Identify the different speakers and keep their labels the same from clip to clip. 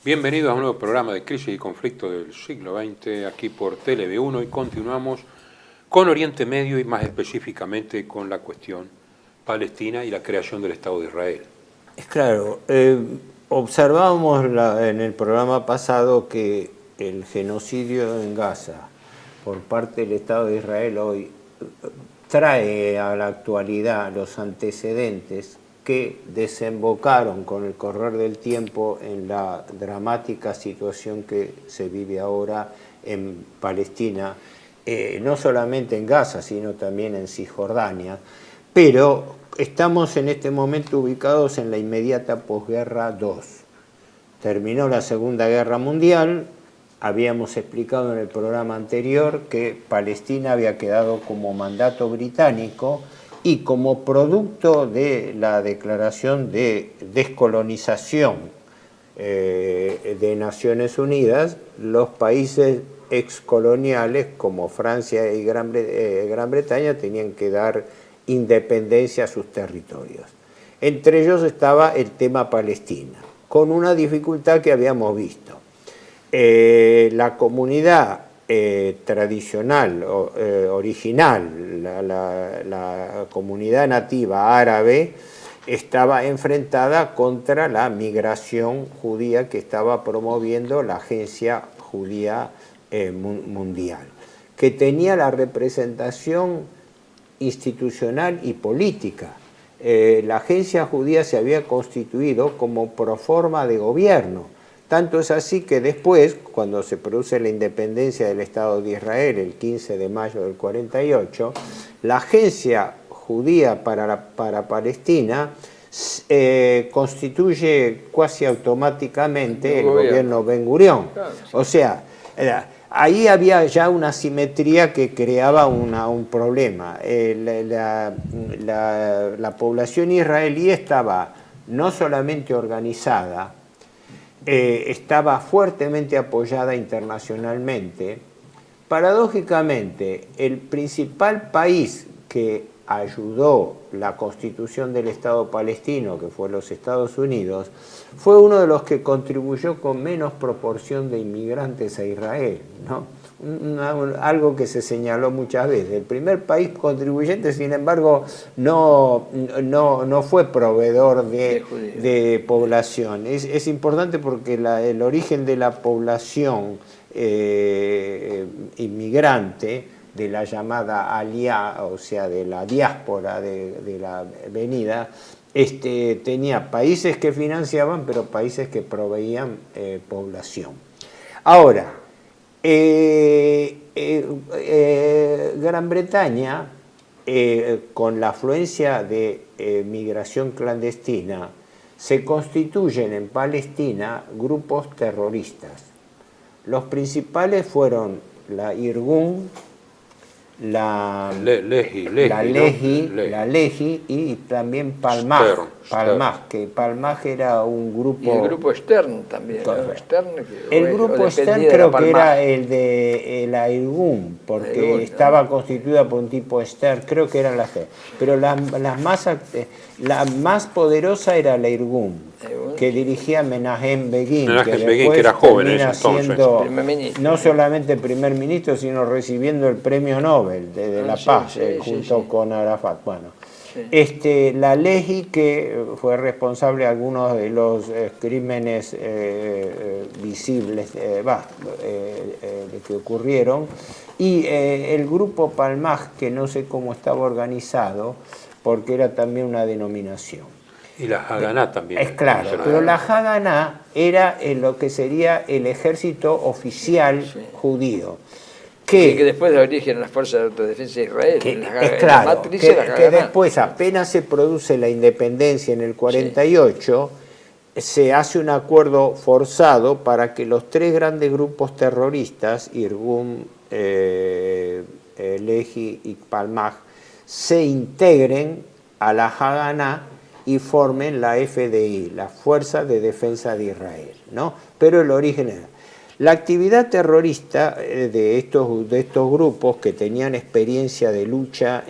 Speaker 1: Bienvenidos a un nuevo programa de Crisis y Conflicto del siglo XX, aquí por TLV1, y continuamos con Oriente Medio y más específicamente con la cuestión palestina y la creación del Estado de Israel.
Speaker 2: Es claro, observábamos en el programa pasado que el genocidio en Gaza por parte del Estado de Israel hoy trae a la actualidad los antecedentes que desembocaron con el correr del tiempo en la dramática situación que se vive ahora en Palestina, no solamente en Gaza, sino también en Cisjordania, pero estamos en este momento ubicados en la inmediata posguerra 2. Terminó la Segunda Guerra Mundial, habíamos explicado en el programa anterior que Palestina había quedado como mandato británico y como producto de la declaración de descolonización de Naciones Unidas, los países excoloniales como Francia y Gran Bretaña tenían que dar independencia a sus territorios. Entre ellos estaba el tema Palestina, con una dificultad que habíamos visto. La comunidad tradicional, original, la comunidad nativa árabe, estaba enfrentada contra la migración judía que estaba promoviendo la Agencia Judía Mundial, que tenía la representación institucional y política. La Agencia Judía se había constituido como proforma de gobierno. Tanto es así que después, cuando se produce la independencia del Estado de Israel, el 15 de mayo del 48, la Agencia Judía para Palestina constituye casi automáticamente el gobierno Ben Gurión. Claro, sí. O sea, ahí había ya una asimetría que creaba un problema. La población israelí estaba no solamente organizada, estaba fuertemente apoyada internacionalmente. Paradójicamente, el principal país que ayudó la constitución del Estado palestino, que fue los Estados Unidos, fue uno de los que contribuyó con menos proporción de inmigrantes a Israel, ¿no? Algo que se señaló muchas veces. El primer país contribuyente, sin embargo, no fue proveedor de población. Es importante porque el origen de la población inmigrante, de la llamada aliyá, o sea, de la diáspora de la venida, tenía países que financiaban, pero países que proveían población. Ahora, Gran Bretaña, con la afluencia de migración clandestina, se constituyen en Palestina grupos terroristas. Los principales fueron la Irgun, la Lehi y también Palmaj. Que Palmaj era un grupo...
Speaker 3: Y el grupo Stern también.
Speaker 2: El grupo Stern creo que era el de la Irgun, porque estaba constituida por un tipo Stern, creo que eran las tres. Pero la más poderosa era la Irgun, que dirigía Menahem Begin,
Speaker 1: que era joven
Speaker 2: siendo no solamente primer ministro, sino recibiendo el premio Nobel de la Paz, junto con Arafat. Bueno, la Lehi, que fue responsable de algunos de los crímenes visibles que ocurrieron, y el grupo Palmaj, que no sé cómo estaba organizado, porque era también una denominación.
Speaker 1: Y la Haganá también.
Speaker 2: Es claro, pero la Haganá era lo que sería el ejército oficial judío.
Speaker 3: Que después de origen las fuerzas de autodefensa de Israel.
Speaker 2: Que después, apenas se produce la independencia en el 48, se hace un acuerdo forzado para que los tres grandes grupos terroristas, Irgun, Lehi y Palmaj, se integren a la Haganá y formen la FDI, la Fuerza de Defensa de Israel, ¿no? Pero el origen era... La actividad terrorista de estos grupos, que tenían experiencia de lucha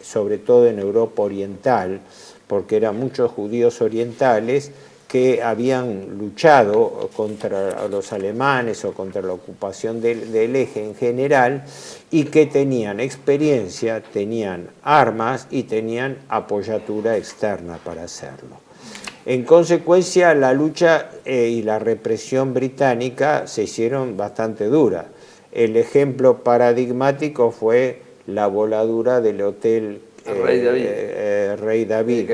Speaker 2: sobre todo en Europa Oriental, porque eran muchos judíos orientales que habían luchado contra los alemanes o contra la ocupación del eje en general y que tenían experiencia, tenían armas y tenían apoyatura externa para hacerlo. En consecuencia, la lucha y la represión británica se hicieron bastante duras. El ejemplo paradigmático fue la voladura del hotel Rey David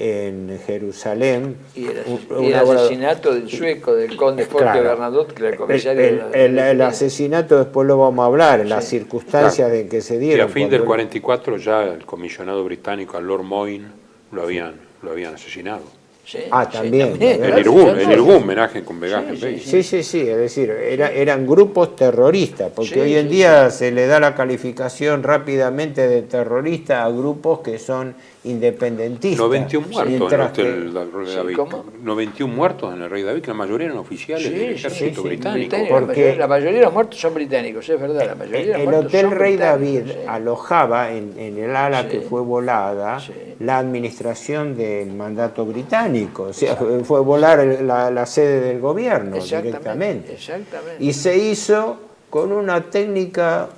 Speaker 2: en Jerusalén.
Speaker 3: Y el asesinato del sueco, del conde Jorge Bernadotte, que era el comisario
Speaker 2: el asesinato después lo vamos a hablar, en las circunstancias en que se dieron.
Speaker 1: Y a fin del 44 ya el comisionado británico, al Lord Moyne, lo habían asesinado.
Speaker 3: Sí,
Speaker 2: también.
Speaker 1: El Irgún, homenaje con Vegaje.
Speaker 2: Sí, es decir, eran grupos terroristas, porque hoy en día se le da la calificación rápidamente de terrorista a grupos que son independentistas.
Speaker 1: 91 muertos en el hotel del Rey David.
Speaker 3: ¿Cómo?
Speaker 1: 91 muertos en el Rey David, que la mayoría eran oficiales del ejército británico.
Speaker 2: Porque
Speaker 3: la mayoría de los muertos son británicos, es verdad. La mayoría de los
Speaker 2: el Hotel
Speaker 3: son
Speaker 2: Rey David
Speaker 3: británicos,
Speaker 2: alojaba en el ala que fue volada la administración del mandato británico, o sea, fue volar la sede del gobierno directamente.
Speaker 3: Exactamente.
Speaker 2: Y se hizo con una técnica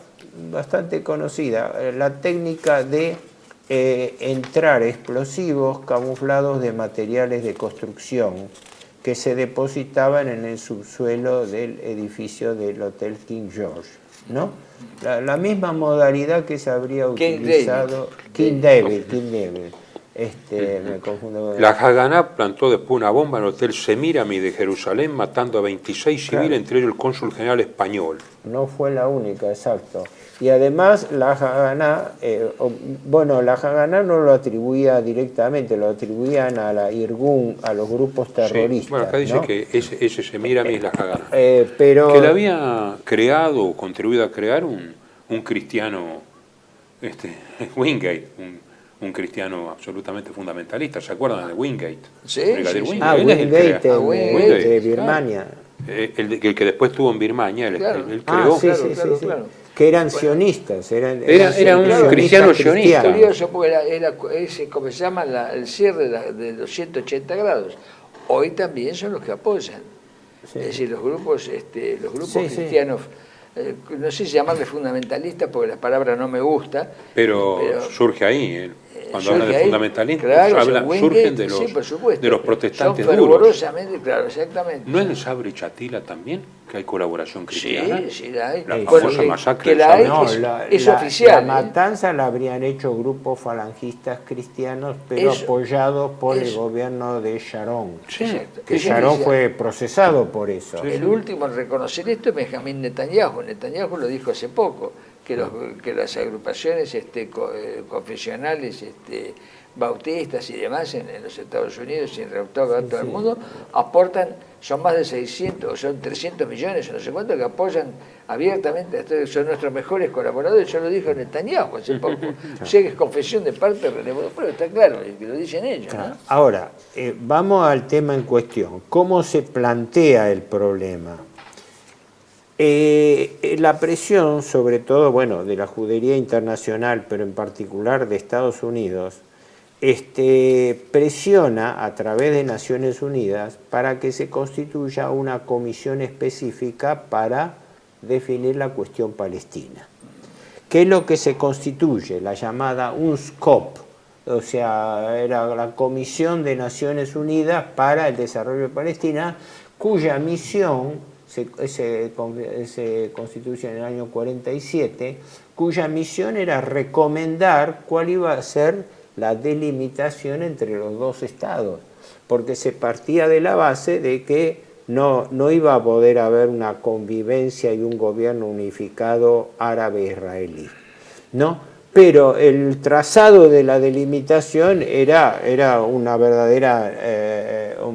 Speaker 2: bastante conocida, la técnica de entrar explosivos camuflados de materiales de construcción que se depositaban en el subsuelo del edificio del Hotel King George, ¿no? La misma modalidad que se habría utilizado King David. Me confundo con
Speaker 1: la Haganá plantó después una bomba en el Hotel Semíramis de Jerusalén, matando a 26 civiles, entre ellos el cónsul general español.
Speaker 2: No fue la única, exacto. Y además la Haganá, la Haganá no lo atribuía directamente, lo atribuían a la Irgun, a los grupos terroristas.
Speaker 1: Bueno, acá dice, ¿no?, que ese Semíramis es la Haganá.
Speaker 2: Pero
Speaker 1: que la había creado o contribuido a crear un cristiano, Wingate, un cristiano absolutamente fundamentalista. ¿Se acuerdan de Wingate?
Speaker 3: Sí.
Speaker 2: Wingate de Birmania.
Speaker 1: El que después estuvo en Birmania, él creó.
Speaker 2: Claro. Que eran sionistas. Era
Speaker 1: un cristiano sionista.
Speaker 3: Es curioso porque era como se llama el cierre de los 180 grados. Hoy también son los que apoyan. Sí. Es decir, los grupos cristianos, no sé si llamarle fundamentalistas porque la palabra no me gusta.
Speaker 1: Pero surge ahí, cuando hablan de fundamentalismo, surgen de los protestantes
Speaker 3: son fervorosamente, duros. Exactamente.
Speaker 1: ¿No es en Sabri Chatila también que hay colaboración cristiana?
Speaker 3: Sí, la hay.
Speaker 1: La famosa masacre de
Speaker 3: Sabri. Es oficial.
Speaker 2: La matanza la habrían hecho grupos falangistas cristianos, pero apoyados por el gobierno de Sharon. Que Sharon fue procesado por eso.
Speaker 3: El último en reconocer esto es Benjamín Netanyahu. Netanyahu lo dijo hace poco, que las agrupaciones confesionales bautistas y demás en los Estados Unidos y en todo el mundo aportan, son más de 600, son 300 millones, o no sé cuánto, que apoyan abiertamente, son nuestros mejores colaboradores. Yo lo dijo Netanyahu hace poco. O sea que es confesión de parte, pero está claro que lo dicen ellos, ¿no?
Speaker 2: Ahora, vamos al tema en cuestión. ¿Cómo se plantea el problema? La presión, sobre todo, de la judería internacional, pero en particular de Estados Unidos, presiona a través de Naciones Unidas para que se constituya una comisión específica para definir la cuestión palestina. ¿Qué es lo que se constituye? La llamada UNSCOP, o sea, era la Comisión de Naciones Unidas para el Desarrollo de Palestina, cuya misión se constituye en el año 47, cuya misión era recomendar cuál iba a ser la delimitación entre los dos estados, porque se partía de la base de que no iba a poder haber una convivencia y un gobierno unificado árabe-israelí, ¿no? Pero el trazado de la delimitación era un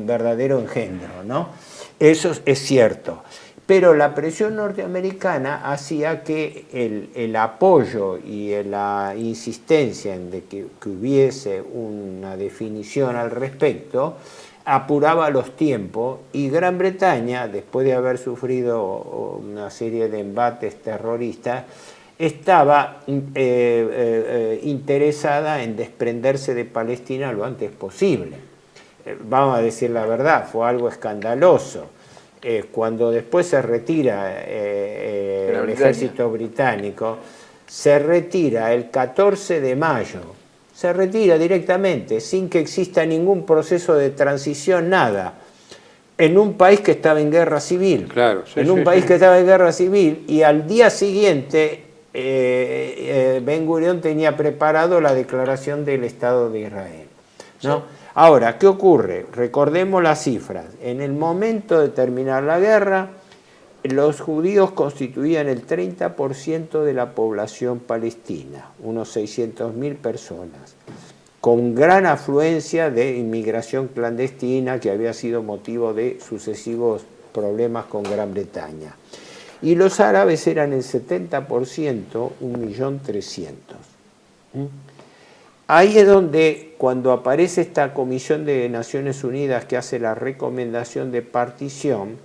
Speaker 2: verdadero engendro, ¿no? Eso es cierto. Pero la presión norteamericana hacía que el apoyo y la insistencia en de que hubiese una definición al respecto apuraba los tiempos, y Gran Bretaña, después de haber sufrido una serie de embates terroristas, estaba interesada en desprenderse de Palestina lo antes posible. vamos a decir la verdad, fue algo escandaloso. Cuando después se retira el ejército británico, se retira el 14 de mayo, se retira directamente, sin que exista ningún proceso de transición, nada, en un país que estaba en guerra civil.
Speaker 1: Claro, sí,
Speaker 2: en un país que estaba en guerra civil, y al día siguiente Ben Gurión tenía preparado la declaración del Estado de Israel, ¿no? Sí. Ahora, ¿qué ocurre? Recordemos las cifras. En el momento de terminar la guerra, los judíos constituían el 30% de la población palestina, unos 600.000 personas, con gran afluencia de inmigración clandestina que había sido motivo de sucesivos problemas con Gran Bretaña. Y los árabes eran el 70%, 1.300.000. Ahí es donde, cuando aparece esta Comisión de Naciones Unidas que hace la recomendación de partición,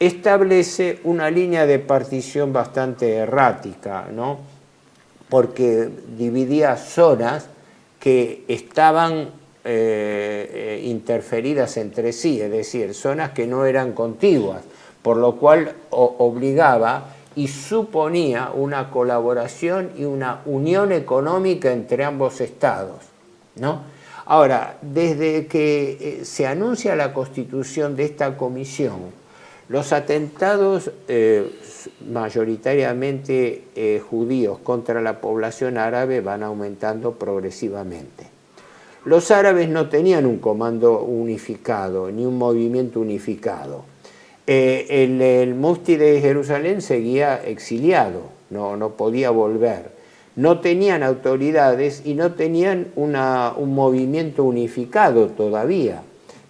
Speaker 2: establece una línea de partición bastante errática, ¿no? Porque dividía zonas que estaban interferidas entre sí, es decir, zonas que no eran contiguas, por lo cual obligaba y suponía una colaboración y una unión económica entre ambos estados, ¿no? Ahora, desde que se anuncia la constitución de esta comisión, los atentados mayoritariamente judíos contra la población árabe van aumentando progresivamente. Los árabes no tenían un comando unificado, ni un movimiento unificado. El mufti de Jerusalén seguía exiliado, no podía volver. No tenían autoridades y no tenían un movimiento unificado todavía.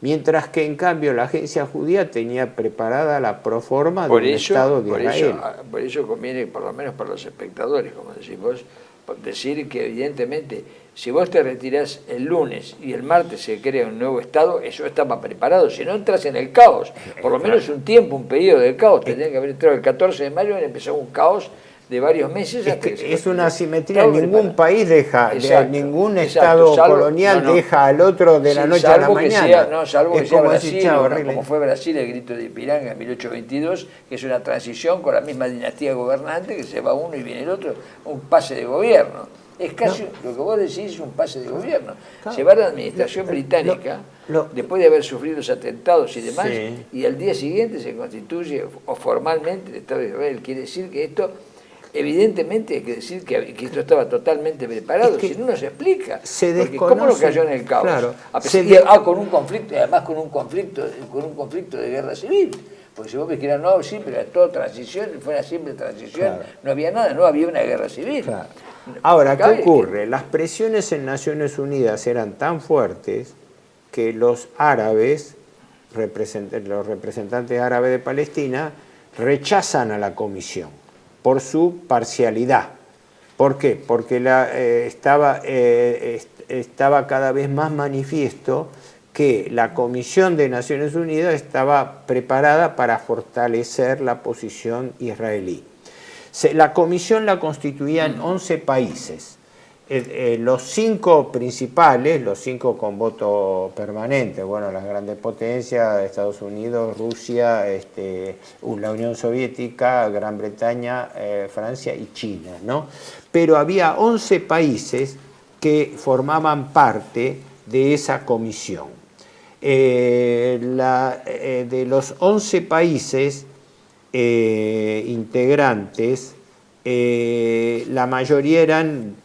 Speaker 2: Mientras que en cambio la agencia judía tenía preparada la proforma del Estado de Israel.
Speaker 3: Por eso conviene, por lo menos para los espectadores, como decís vos, decir que evidentemente si vos te retirás el lunes y el martes se crea un nuevo Estado, eso estaba preparado, si no entras en el caos, por lo menos un tiempo, un periodo de caos, tendría que haber entrado el 14 de mayo y empezó un caos de varios meses.
Speaker 2: Es una asimetría, ningún país deja, ningún Estado colonial deja al otro de la noche a la mañana.
Speaker 3: Salvo que sea Brasil, como fue Brasil, el grito de Ipiranga en 1822, que es una transición con la misma dinastía gobernante, que se va uno y viene el otro, un pase de gobierno. Es casi lo que vos decís, es un pase de gobierno.
Speaker 2: Claro.
Speaker 3: Se va a la administración británica, después de haber sufrido los atentados y demás, y al día siguiente se constituye formalmente el Estado de Israel. Quiere decir que esto... Evidentemente hay que decir que esto estaba totalmente preparado, si no se explica. ¿Cómo no cayó en el caos? Claro, con un conflicto, además con un conflicto de guerra civil. Porque si vos ves que era pero era todo transición, fue una simple transición, no había nada, no había una guerra civil.
Speaker 2: Claro. Ahora, ¿qué ocurre? Las presiones en Naciones Unidas eran tan fuertes que los árabes, los representantes árabes de Palestina, rechazan a la comisión por su parcialidad. ¿Por qué? Porque estaba cada vez más manifiesto que la Comisión de Naciones Unidas estaba preparada para fortalecer la posición israelí. La comisión la constituían 11 países. Los 5 principales, los 5 con voto permanente, bueno, las grandes potencias, Estados Unidos, Rusia, la Unión Soviética, Gran Bretaña, Francia y China, ¿no? Pero había 11 países que formaban parte de esa comisión. De los 11 países integrantes, la mayoría eran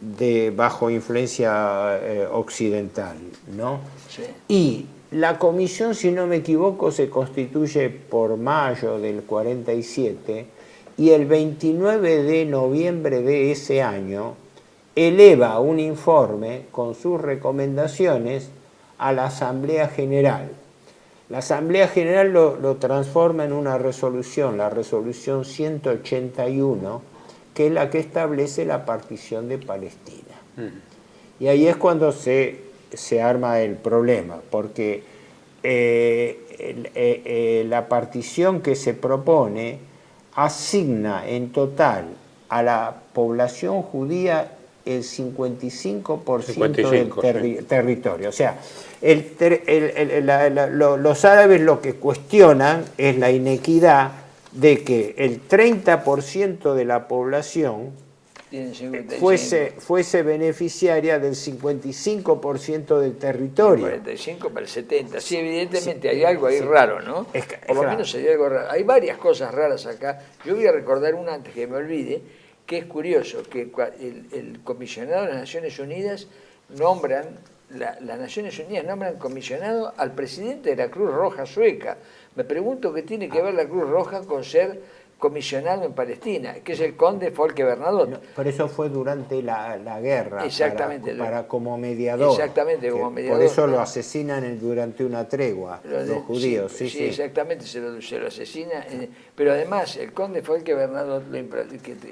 Speaker 2: bajo influencia occidental, ¿no? Sí. Y la comisión, si no me equivoco, se constituye por mayo del 47 y el 29 de noviembre de ese año eleva un informe con sus recomendaciones a la Asamblea General. La Asamblea General lo transforma en una resolución, la resolución 181, que es la que establece la partición de Palestina. Y ahí es cuando se arma el problema, porque la partición que se propone asigna en total a la población judía el 55%,
Speaker 1: 55,
Speaker 2: del territorio. O sea, los árabes lo que cuestionan es la inequidad de que el 30% de la población fuese beneficiaria del 55% del territorio.
Speaker 3: 45 para el 70. Sí, evidentemente hay algo ahí raro, ¿no? Por lo menos hay algo raro. Hay varias cosas raras acá. Yo voy a recordar una antes que me olvide, que es curioso, que el comisionado de las Naciones Unidas las Naciones Unidas nombran comisionado al presidente de la Cruz Roja sueca. Me pregunto qué tiene que ver la Cruz Roja con ser comisionado en Palestina, que es el conde Folke Bernadotte.
Speaker 2: No, pero eso fue durante la guerra,
Speaker 3: exactamente,
Speaker 2: para como mediador.
Speaker 3: Exactamente, como mediador.
Speaker 2: Por eso lo asesinan durante una tregua, los judíos.
Speaker 3: Sí, exactamente, se lo asesina. Pero además, el conde Folke Bernadotte,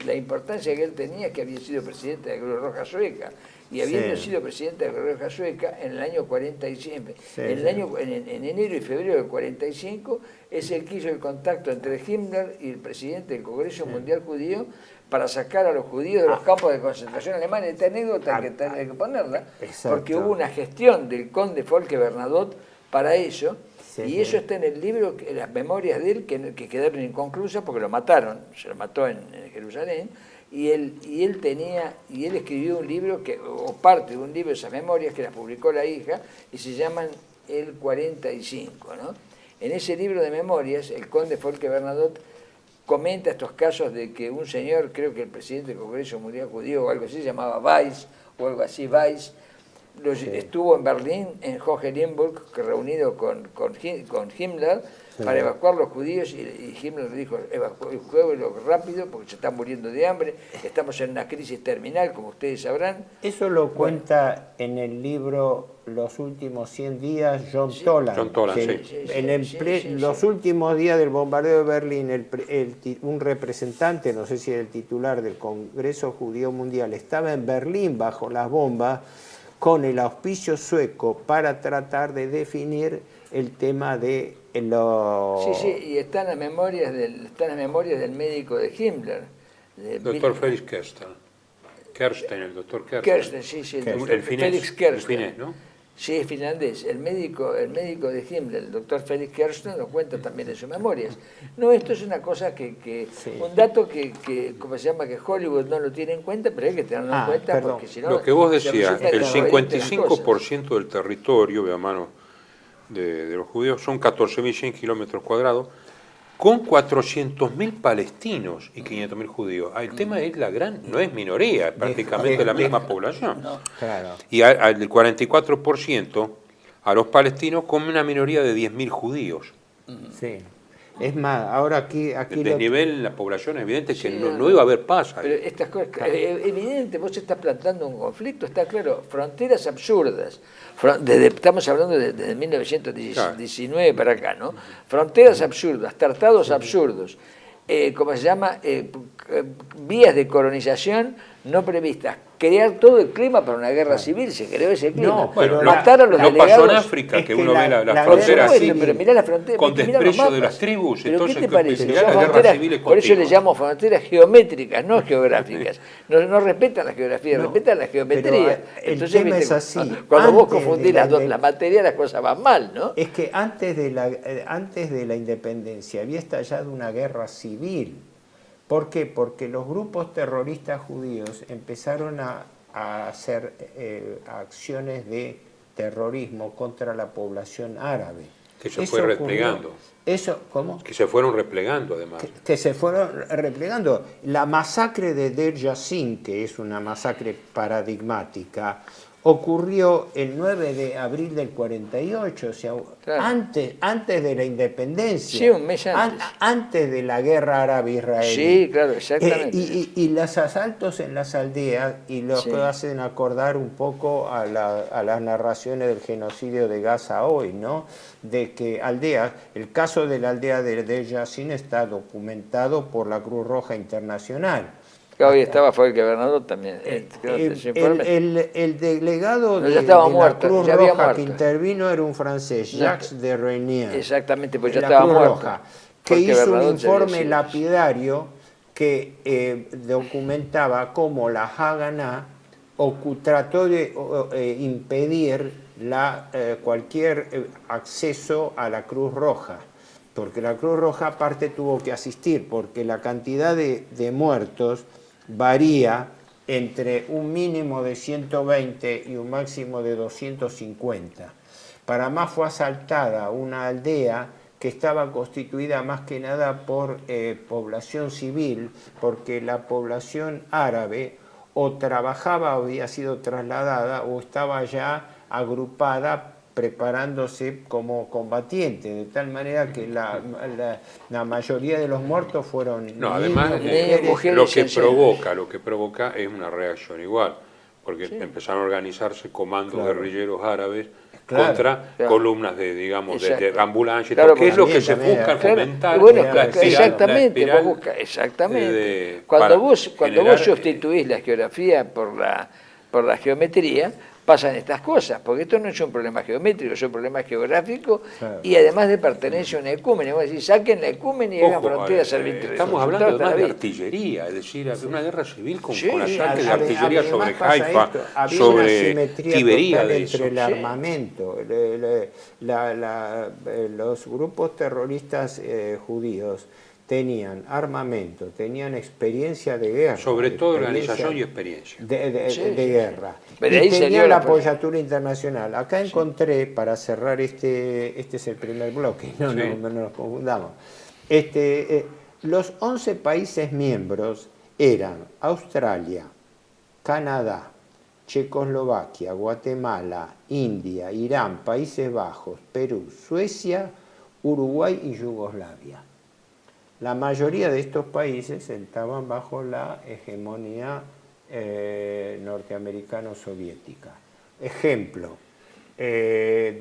Speaker 3: la importancia que él tenía es que había sido presidente de la Cruz Roja Sueca. Y habiendo sido presidente de la Cruz Roja Sueca en el año 45, en enero y febrero del 45, es el que hizo el contacto entre Himmler y el presidente del Congreso Mundial Judío para sacar a los judíos de los campos de concentración alemanes. Esta anécdota hay que ponerla, porque hubo una gestión del conde Folke Bernadotte para eso, y eso está en el libro, en las memorias de él, que quedaron inconclusas porque lo mataron, se lo mató en Jerusalén. Y él escribió un libro, o parte de un libro de esas memorias que las publicó la hija, y se llaman El 45, ¿no? En ese libro de memorias, el conde Folke Bernadotte comenta estos casos de que un señor, creo que el presidente del Congreso Mundial Judío o algo así, se llamaba Weiss, o algo así, Weiss, estuvo en Berlín, en Hohenlimburg, reunido con Himmler, para evacuar los judíos, y Himmler le dijo, evacuémoslo rápido porque se están muriendo de hambre, estamos en una crisis terminal, como ustedes sabrán.
Speaker 2: Eso lo cuenta en el libro Los últimos 100 días John Toland.
Speaker 1: John Toland,
Speaker 2: Los últimos días del bombardeo de Berlín, un representante, no sé si era el titular del Congreso Judío Mundial, estaba en Berlín bajo las bombas con el auspicio sueco para tratar de definir el tema de
Speaker 3: y están las memorias del médico de Himmler.
Speaker 1: Doctor Felix Kersten, el doctor Kersten.
Speaker 3: El Felix Kersten.
Speaker 1: El finés, ¿no?
Speaker 3: Sí, es finlandés. El médico de Himmler, el doctor Felix Kersten, lo cuenta también en sus memorias. No, esto es una cosa un dato que, ¿cómo se llama? Que Hollywood no lo tiene en cuenta, pero hay que tenerlo en cuenta porque si no...
Speaker 1: Lo que vos decías, el 55% del territorio, a mano de los judíos, son 14.100 kilómetros cuadrados, con 400.000 palestinos y 500.000 judíos. El tema es no es minoría, es prácticamente la misma población.
Speaker 2: No, claro.
Speaker 1: Y al 44% a los palestinos con una minoría de 10.000 judíos.
Speaker 2: Sí. Es más, ahora aquí
Speaker 1: el desnivel en la población es evidente que no iba a haber paz ahí.
Speaker 3: Pero estas cosas, evidente, vos estás plantando un conflicto, está claro, fronteras absurdas. Estamos hablando desde 1919 para acá, ¿no? Fronteras absurdas, tratados absurdos, ¿cómo se llama? Vías de colonización no previstas. Crear todo el clima para una guerra civil, se creó ese clima.
Speaker 2: No, pero
Speaker 3: matar a los delegados.
Speaker 1: Pasó en África, que uno ve las fronteras así,
Speaker 3: pero mirá la frontera,
Speaker 1: con desprecio de las tribus.
Speaker 3: ¿Pero
Speaker 1: entonces,
Speaker 3: qué te parece?
Speaker 1: la guerra civil es
Speaker 3: por eso
Speaker 1: continua.
Speaker 3: le llamo fronteras geométricas, no geográficas. No respetan la geografía, respetan la geometría.
Speaker 2: Entonces, tema es así.
Speaker 3: Cuando vos confundís la materia, las cosas van mal, ¿no?
Speaker 2: Es que antes de la independencia había estallado una guerra civil. ¿Por qué? Porque los grupos terroristas judíos empezaron a hacer acciones de terrorismo contra la población árabe.
Speaker 1: Que se fue replegando.
Speaker 2: ¿Cómo?
Speaker 1: Que se fueron replegando, además.
Speaker 2: Que se fueron replegando. La masacre de Deir Yassin, que es una masacre paradigmática, ocurrió el 9 de abril del 48, o sea, claro, antes de la independencia.
Speaker 3: Sí, un mes antes.
Speaker 2: Antes de la guerra árabe-israelí.
Speaker 3: Sí, claro, exactamente.
Speaker 2: Y los asaltos en las aldeas, y lo que hacen acordar un poco a las narraciones del genocidio de Gaza hoy, ¿no? De que aldeas, el caso de la aldea de Deir Yassin está documentado por la Cruz Roja Internacional.
Speaker 3: Hoy estaba Folke Bernadotte también.
Speaker 2: El delegado de la Cruz Roja que intervino era un francés, Jacques de Reynier.
Speaker 3: Exactamente, pues ya estaba muerto.
Speaker 2: Que hizo un informe lapidario que documentaba cómo la Haganá trató de impedir cualquier acceso a la Cruz Roja, porque la Cruz Roja aparte tuvo que asistir, porque la cantidad de muertos varía entre un mínimo de 120 y un máximo de 250. Para más fue asaltada una aldea que estaba constituida más que nada por población civil, porque la población árabe o trabajaba o había sido trasladada o estaba ya agrupada preparándose como combatiente, de tal manera que la mayoría de los muertos fueron
Speaker 1: no, además
Speaker 3: mujeres,
Speaker 1: lo que provoca es una reacción igual, porque empezaron a organizarse comandos guerrilleros árabes contra columnas de ambulancia, que es lo que se busca fomentar.
Speaker 3: Exactamente. Cuando vos sustituís la geografía por la geometría, pasan estas cosas, porque esto no es un problema geométrico, es un problema geográfico y además de pertenencia a una ecúmene. Vos decís, saquen la ecúmene y hagan fronteras arbitrarias.
Speaker 1: Estamos hablando además de artillería, es decir, una guerra civil con ataques de artillería sobre Haifa, sobre Tiberíades.
Speaker 2: Entre el armamento, los grupos terroristas judíos tenían armamento, tenían experiencia de guerra.
Speaker 1: Sobre todo organización y experiencia.
Speaker 2: De guerra.
Speaker 3: Pero
Speaker 2: y
Speaker 3: ahí
Speaker 2: tenían la apoyatura internacional. Acá encontré, para cerrar este es el primer bloque, no nos confundamos. Los 11 países miembros eran Australia, Canadá, Checoslovaquia, Guatemala, India, Irán, Países Bajos, Perú, Suecia, Uruguay y Yugoslavia. La mayoría de estos países estaban bajo la hegemonía norteamericano-soviética. Ejemplo,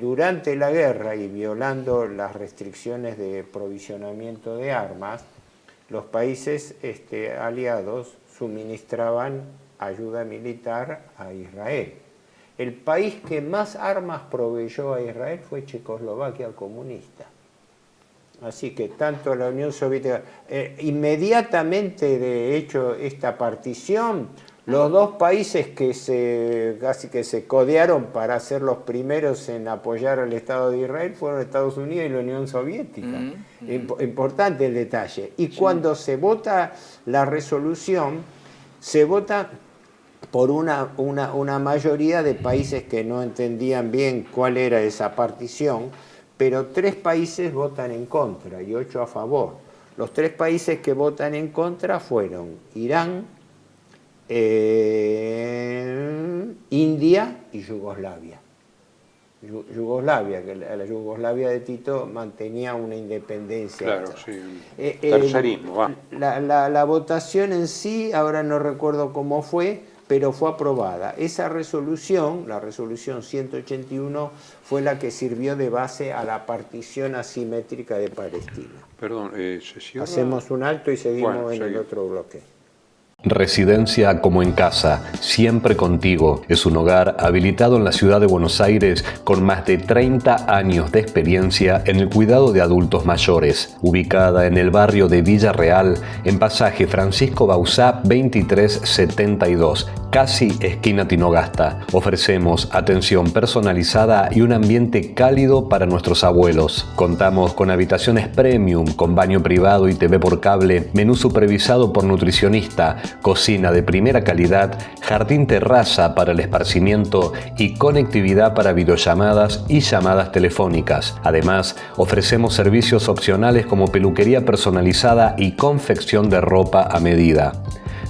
Speaker 2: durante la guerra y violando las restricciones de provisionamiento de armas, los países aliados suministraban ayuda militar a Israel. El país que más armas proveyó a Israel fue Checoslovaquia comunista. Así que tanto la Unión Soviética, inmediatamente de hecho esta partición, los dos países que casi que se codearon para ser los primeros en apoyar al Estado de Israel fueron Estados Unidos y la Unión Soviética. Importante el detalle. Y cuando se vota la resolución, se vota por una mayoría de países que no entendían bien cuál era esa partición, pero 3 países votan en contra y 8 a favor. Los 3 países que votan en contra fueron Irán, India y Yugoslavia. Que la Yugoslavia de Tito mantenía una independencia.
Speaker 1: Claro, sí. Tercerismo,
Speaker 2: la votación en sí, ahora no recuerdo cómo fue, pero fue aprobada. Esa resolución, la resolución 181, fue la que sirvió de base a la partición asimétrica de Palestina.
Speaker 1: Perdón,
Speaker 2: hacemos un alto y seguimos el otro bloque.
Speaker 4: Residencia como en casa, siempre contigo. Es un hogar habilitado en la ciudad de Buenos Aires con más de 30 años de experiencia en el cuidado de adultos mayores. Ubicada en el barrio de Villa Real, en pasaje Francisco Bauzá 2372, casi esquina Tinogasta. Ofrecemos atención personalizada y un ambiente cálido para nuestros abuelos. Contamos con habitaciones premium, con baño privado y TV por cable, menú supervisado por nutricionista, cocina de primera calidad, jardín terraza para el esparcimiento y conectividad para videollamadas y llamadas telefónicas. Además, ofrecemos servicios opcionales como peluquería personalizada y confección de ropa a medida.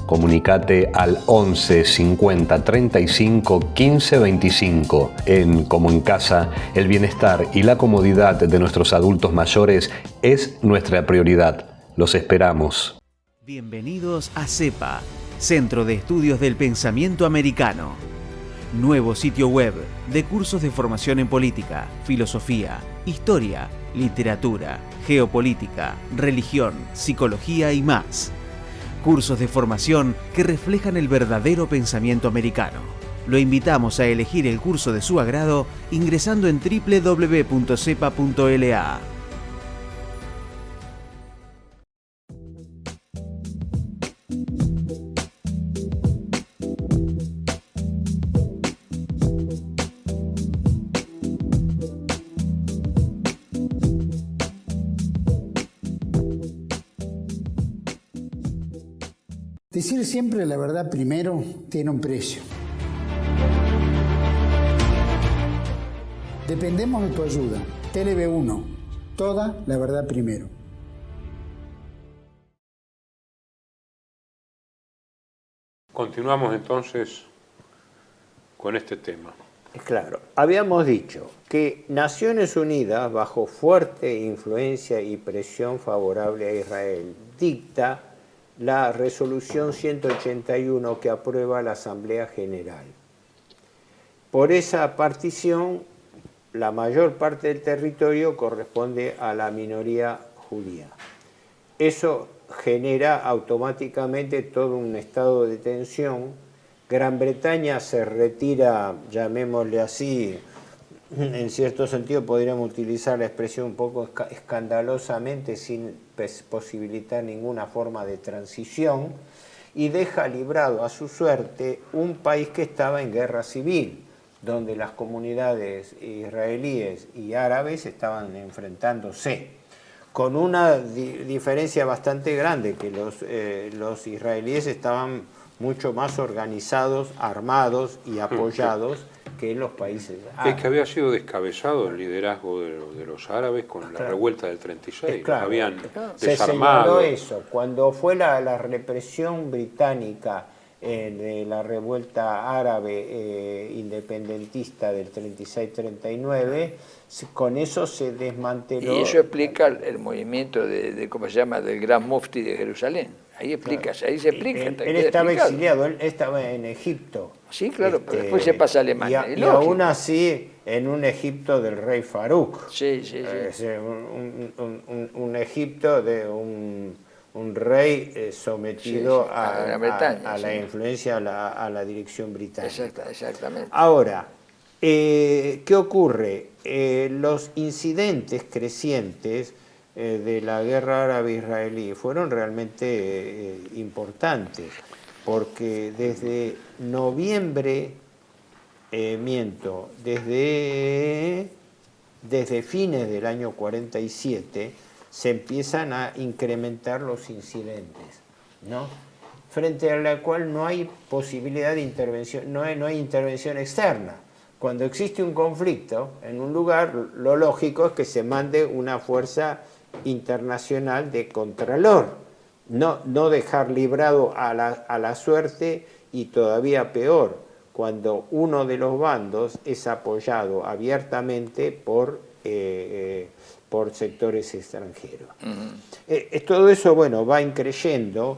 Speaker 4: Comunicate al 11 50 35 15 25. En Como en Casa, el bienestar y la comodidad de nuestros adultos mayores es nuestra prioridad. Los esperamos.
Speaker 5: Bienvenidos a CEPA, Centro de Estudios del Pensamiento Americano. Nuevo sitio web de cursos de formación en política, filosofía, historia, literatura, geopolítica, religión, psicología y más. Cursos de formación que reflejan el verdadero pensamiento americano. Lo invitamos a elegir el curso de su agrado ingresando en www.cepa.la.
Speaker 6: Decir siempre la verdad primero tiene un precio. Dependemos de tu ayuda. TLB1, toda la verdad primero.
Speaker 1: Continuamos entonces con este tema.
Speaker 2: Claro, habíamos dicho que Naciones Unidas, bajo fuerte influencia y presión favorable a Israel, dicta la resolución 181 que aprueba la Asamblea General. Por esa partición, la mayor parte del territorio corresponde a la minoría judía. Eso genera automáticamente todo un estado de tensión. Gran Bretaña se retira, llamémosle así, en cierto sentido podríamos utilizar la expresión un poco escandalosamente, sin posibilitar ninguna forma de transición, y deja librado a su suerte un país que estaba en guerra civil, donde las comunidades israelíes y árabes estaban enfrentándose, con una diferencia bastante grande, que los israelíes estaban mucho más organizados, armados y apoyados que en los países árabes.
Speaker 1: Es que había sido descabezado el liderazgo de los árabes con la revuelta del 36.
Speaker 2: Claro,
Speaker 1: los habían
Speaker 2: se
Speaker 1: desarmado.
Speaker 2: señaló eso. Cuando fue la represión británica de la revuelta árabe independentista del 36-39, con eso se desmanteló.
Speaker 3: Y eso explica el movimiento ¿cómo se llama?, del Gran Mufti de Jerusalén. Ahí explica, ahí se explica.
Speaker 2: Él estaba exiliado, él estaba en Egipto.
Speaker 3: Sí, claro, pero después se pasa a Alemania.
Speaker 2: Y aún así, en un Egipto del rey Farouk.
Speaker 3: Sí, sí, sí.
Speaker 2: Un Egipto de un rey sometido a la influencia, a la dirección británica.
Speaker 3: Exactamente.
Speaker 2: Ahora, ¿qué ocurre? Los incidentes crecientes de la guerra árabe-israelí fueron realmente importantes, porque desde noviembre, desde fines del año 47, se empiezan a incrementar los incidentes, ¿no? Frente a la cual no hay posibilidad de intervención, no hay intervención externa. Cuando existe un conflicto en un lugar, lo lógico es que se mande una fuerza internacional de contralor, no dejar librado a la suerte, y todavía peor, cuando uno de los bandos es apoyado abiertamente por sectores extranjeros. Todo eso, bueno, va increyendo.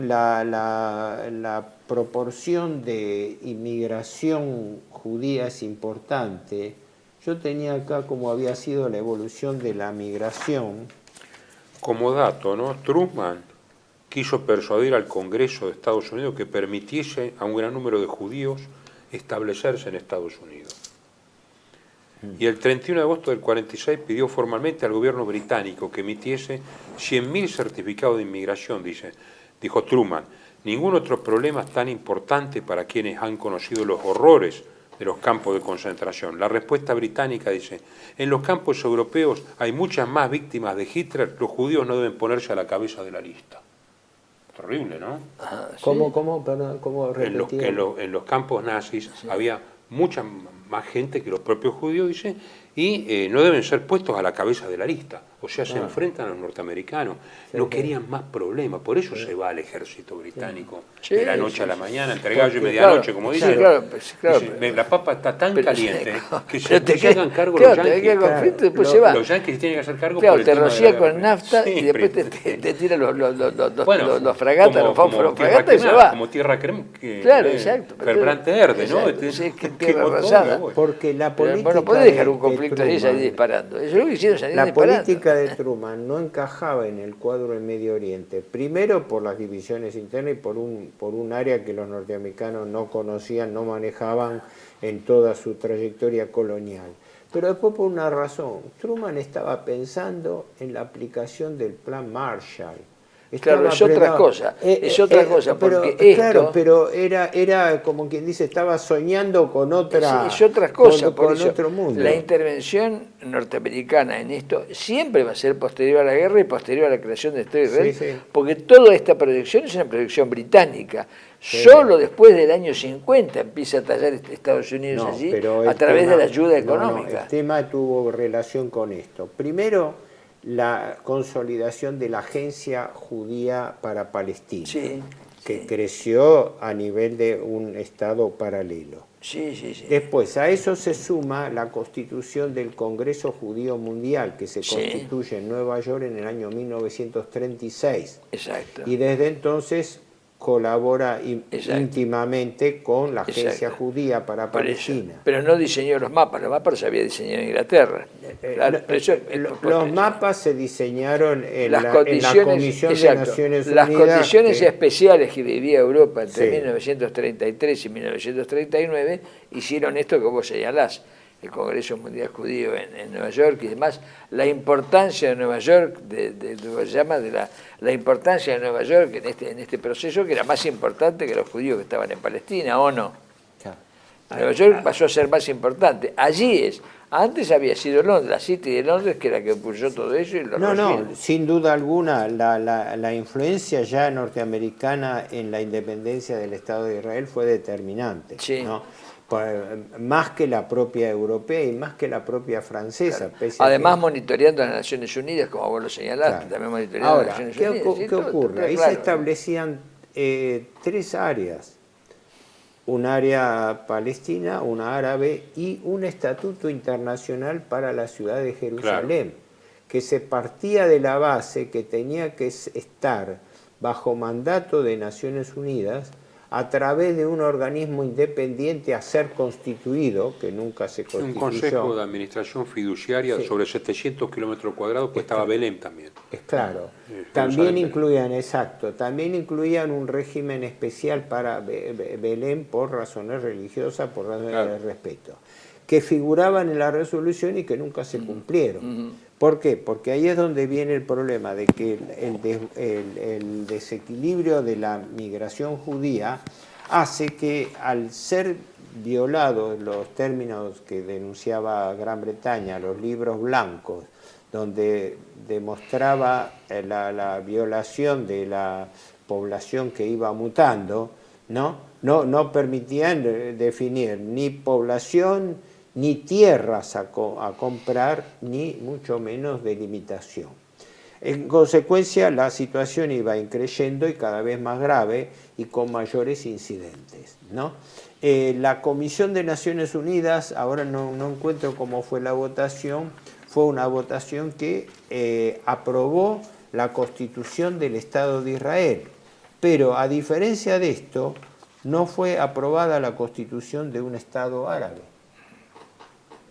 Speaker 2: La proporción de inmigración judía es importante. Yo tenía acá cómo había sido la evolución de la migración.
Speaker 1: Como dato, ¿no? Truman quiso persuadir al Congreso de Estados Unidos que permitiese a un gran número de judíos establecerse en Estados Unidos. Y el 31 de agosto del 46 pidió formalmente al gobierno británico que emitiese 100.000 certificados de inmigración, dijo Truman. Ningún otro problema es tan importante para quienes han conocido los horrores de los campos de concentración. La respuesta británica dice: en los campos europeos hay muchas más víctimas de Hitler, los judíos no deben ponerse a la cabeza de la lista. Terrible, ¿no?
Speaker 2: ¿Sí? ¿Cómo repetía?
Speaker 1: En los campos nazis había mucha más gente que los propios judíos, dice, y no deben ser puestos a la cabeza de la lista. O sea, se enfrentan a los norteamericanos. No querían más problemas. Por eso se va al ejército británico de la noche a la mañana, entre gallo y medianoche, como dicen. Dice, la papa está tan caliente que se hagan cargo los yanquis. Los yanquis tienen que hacer cargo por el
Speaker 3: te
Speaker 1: tema
Speaker 3: rocía
Speaker 1: de
Speaker 3: con nafta y después te tiran los fragatas, los fósforos fragatas y se va.
Speaker 1: Como tierra que
Speaker 3: ferbrante
Speaker 1: verde, ¿no?
Speaker 3: Tierra rosada.
Speaker 2: Porque la política...
Speaker 3: Bueno, no podés dejar un conflicto así salir disparando. Eso es lo que hicieron, salir disparando.
Speaker 2: La política de Truman no encajaba en el cuadro del Medio Oriente, primero por las divisiones internas y por un área que los norteamericanos no conocían, no manejaban en toda su trayectoria colonial. Pero después por una razón, Truman estaba pensando en la aplicación del Plan Marshall.
Speaker 3: Claro, es otra cosa, porque esto...
Speaker 2: Claro, pero era como quien dice, estaba soñando con otra...
Speaker 3: Es otra cosa,
Speaker 2: con otro mundo.
Speaker 3: La intervención norteamericana en esto siempre va a ser posterior a la guerra y posterior a la creación del Estado de Israel,
Speaker 2: Sí, sí.
Speaker 3: porque toda esta proyección es una proyección británica.
Speaker 2: Sí.
Speaker 3: Solo después del año 50 empieza a tallar Estados Unidos
Speaker 2: No,
Speaker 3: allí
Speaker 2: pero
Speaker 3: a
Speaker 2: el
Speaker 3: través
Speaker 2: tema-
Speaker 3: de la ayuda
Speaker 2: no,
Speaker 3: económica.
Speaker 2: el tema tuvo relación con esto. Primero, la consolidación de la Agencia Judía para Palestina,
Speaker 3: Sí,
Speaker 2: que
Speaker 3: sí.
Speaker 2: creció a nivel de un Estado paralelo.
Speaker 3: Sí, sí, sí.
Speaker 2: Después, a eso se suma la constitución del Congreso Judío Mundial, que se
Speaker 3: Sí.
Speaker 2: constituye en Nueva York en el año 1936.
Speaker 3: Exacto.
Speaker 2: Y desde entonces colabora
Speaker 3: Exacto.
Speaker 2: íntimamente con la Agencia
Speaker 3: Exacto.
Speaker 2: Judía para
Speaker 3: Por eso.
Speaker 2: Palestina.
Speaker 3: Pero no diseñó los mapas los había diseñado Inglaterra. Claro, pero eso es
Speaker 2: Los
Speaker 3: posterior.
Speaker 2: mapas se diseñaron en
Speaker 3: Las
Speaker 2: la
Speaker 3: condiciones,
Speaker 2: Comisión de
Speaker 3: exacto,
Speaker 2: Naciones
Speaker 3: las
Speaker 2: Unidas.
Speaker 3: condiciones
Speaker 2: que-
Speaker 3: especiales que vivía Europa entre
Speaker 2: Sí.
Speaker 3: 1933 y 1939 hicieron esto que vos señalás, el Congreso Mundial Judío en Nueva York y demás, la importancia de Nueva York, la importancia de Nueva York en este proceso, que era más importante que los judíos que estaban en Palestina, ¿o no?
Speaker 2: Claro.
Speaker 3: Nueva York pasó a ser más importante. Allí es. Antes había sido Londres, la City de Londres, que era la que impulsó todo eso. Y
Speaker 2: No, sin duda alguna, la influencia ya norteamericana en la independencia del Estado de Israel fue determinante,
Speaker 3: Sí.
Speaker 2: ¿no? Más que la propia europea y más que la propia francesa.
Speaker 3: Claro.
Speaker 2: pese a
Speaker 3: Además,
Speaker 2: que-
Speaker 3: monitoreando a las Naciones Unidas, como vos lo señalaste,
Speaker 2: Claro.
Speaker 3: también monitoreando a las
Speaker 2: Ahora,
Speaker 3: Naciones
Speaker 2: ¿qué,
Speaker 3: Unidas.
Speaker 2: ¿qué
Speaker 3: sí, todo
Speaker 2: ocurre? Ahí
Speaker 3: claro,
Speaker 2: se establecían tres áreas: un área palestina, una árabe y un estatuto internacional para la ciudad de Jerusalén, que se partía de la base que tenía que estar bajo mandato de Naciones Unidas a través de un organismo independiente a ser constituido, que nunca se
Speaker 1: Un
Speaker 2: constituyó.
Speaker 1: consejo de administración fiduciaria
Speaker 2: Sí.
Speaker 1: sobre 700 kilómetros cuadrados, pues estaba Belén también.
Speaker 2: Es claro.
Speaker 1: Jerusalén,
Speaker 2: También
Speaker 1: Belén.
Speaker 2: incluían, exacto, también incluían un régimen especial para Belén por razones religiosas, por razones
Speaker 1: Claro.
Speaker 2: de respeto, que figuraban en la resolución y que nunca se cumplieron. ¿Por qué? Porque ahí es donde viene el problema de que el desequilibrio de la migración judía hace que, al ser violados los términos que denunciaba Gran Bretaña, los libros blancos, donde demostraba la violación de la población que iba mutando, no permitían definir ni población, ni tierras a comprar, ni mucho menos delimitación. En consecuencia, la situación iba increyendo y cada vez más grave y con mayores incidentes, ¿no? La Comisión de Naciones Unidas, ahora no encuentro cómo fue la votación, fue una votación que aprobó la Constitución del Estado de Israel, pero a diferencia de esto, no fue aprobada la Constitución de un Estado árabe.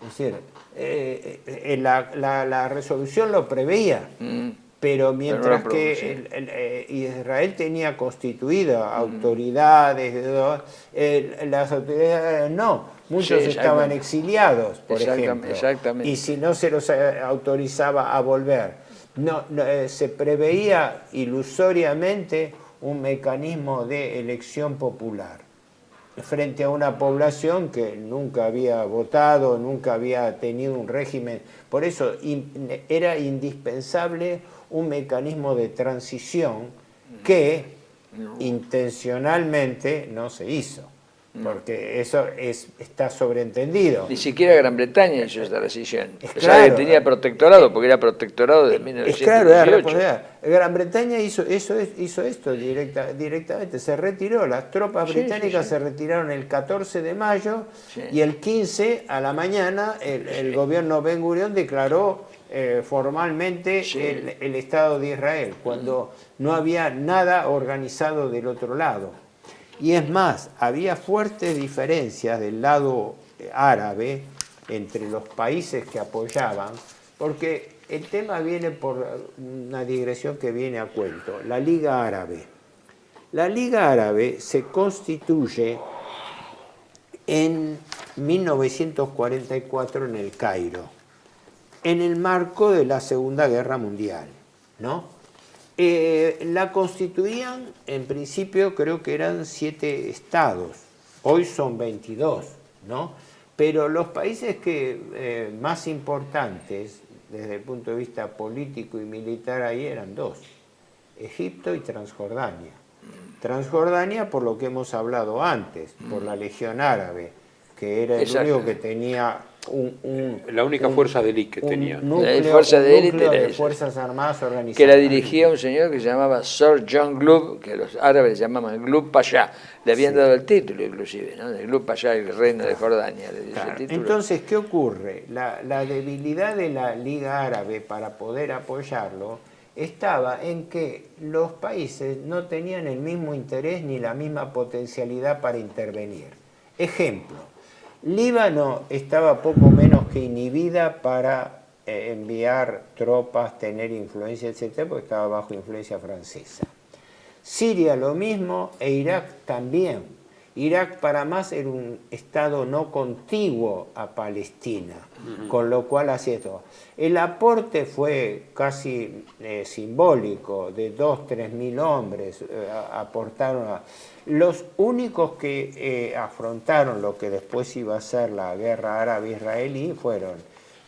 Speaker 2: Es decir, la resolución lo preveía, pero mientras
Speaker 3: aprobó,
Speaker 2: que Israel tenía constituidas autoridades, las autoridades no, muchos
Speaker 3: Sí,
Speaker 2: estaban
Speaker 3: exactamente.
Speaker 2: exiliados, por ejemplo,
Speaker 3: Exactamente.
Speaker 2: y si no se los autorizaba a volver, se preveía ilusoriamente un mecanismo de elección popular frente a una población que nunca había votado, nunca había tenido un régimen. Por eso era indispensable un mecanismo de transición que intencionalmente no se hizo, porque eso está sobreentendido.
Speaker 3: Ni siquiera Gran Bretaña hizo esta decisión.
Speaker 2: Es
Speaker 3: O sea, que
Speaker 2: claro.
Speaker 3: tenía protectorado, porque era protectorado de
Speaker 2: Es claro, era
Speaker 3: 1918.
Speaker 2: responsabilidad. Gran Bretaña hizo esto directamente, se retiró, las tropas
Speaker 3: Sí,
Speaker 2: británicas
Speaker 3: sí.
Speaker 2: se retiraron el 14 de mayo
Speaker 3: Sí.
Speaker 2: y el 15 a la mañana el gobierno Ben Gurión declaró formalmente
Speaker 3: Sí.
Speaker 2: el Estado de Israel, cuando no había nada organizado del otro lado. Y es más, había fuertes diferencias del lado árabe entre los países que apoyaban, porque el tema viene por una digresión que viene a cuento, la Liga Árabe. La Liga Árabe se constituye en 1944 en el Cairo, en el marco de la Segunda Guerra Mundial, ¿no? La constituían, en principio creo que eran 7 estados, hoy son 22, ¿no? Pero los países que más importantes desde el punto de vista político y militar ahí eran 2, Egipto y Transjordania. Transjordania por lo que hemos hablado antes, por la Legión Árabe, que era el único que tenía
Speaker 1: la única fuerza de élite que tenía.
Speaker 2: Núcleo de Fuerzas Armadas organizadas.
Speaker 3: Que la dirigía un señor que se llamaba Sir John Glubb, que los árabes llamaban Glubb Pasha. Le habían dado el título inclusive, ¿no? De Glubb Pasha, el reino de Jordania. Le dio ese título.
Speaker 2: Entonces, ¿qué ocurre? La debilidad de la Liga Árabe para poder apoyarlo estaba en que los países no tenían el mismo interés ni la misma potencialidad para intervenir. Ejemplo, Líbano estaba poco menos que inhibida para enviar tropas, tener influencia, etc., porque estaba bajo influencia francesa. Siria lo mismo e Irak también. Irak para más era un estado no contiguo a Palestina, con lo cual hacía esto. El aporte fue casi simbólico, de 2.000 a 3.000 hombres aportaron. Los únicos que afrontaron lo que después iba a ser la guerra árabe-israelí fueron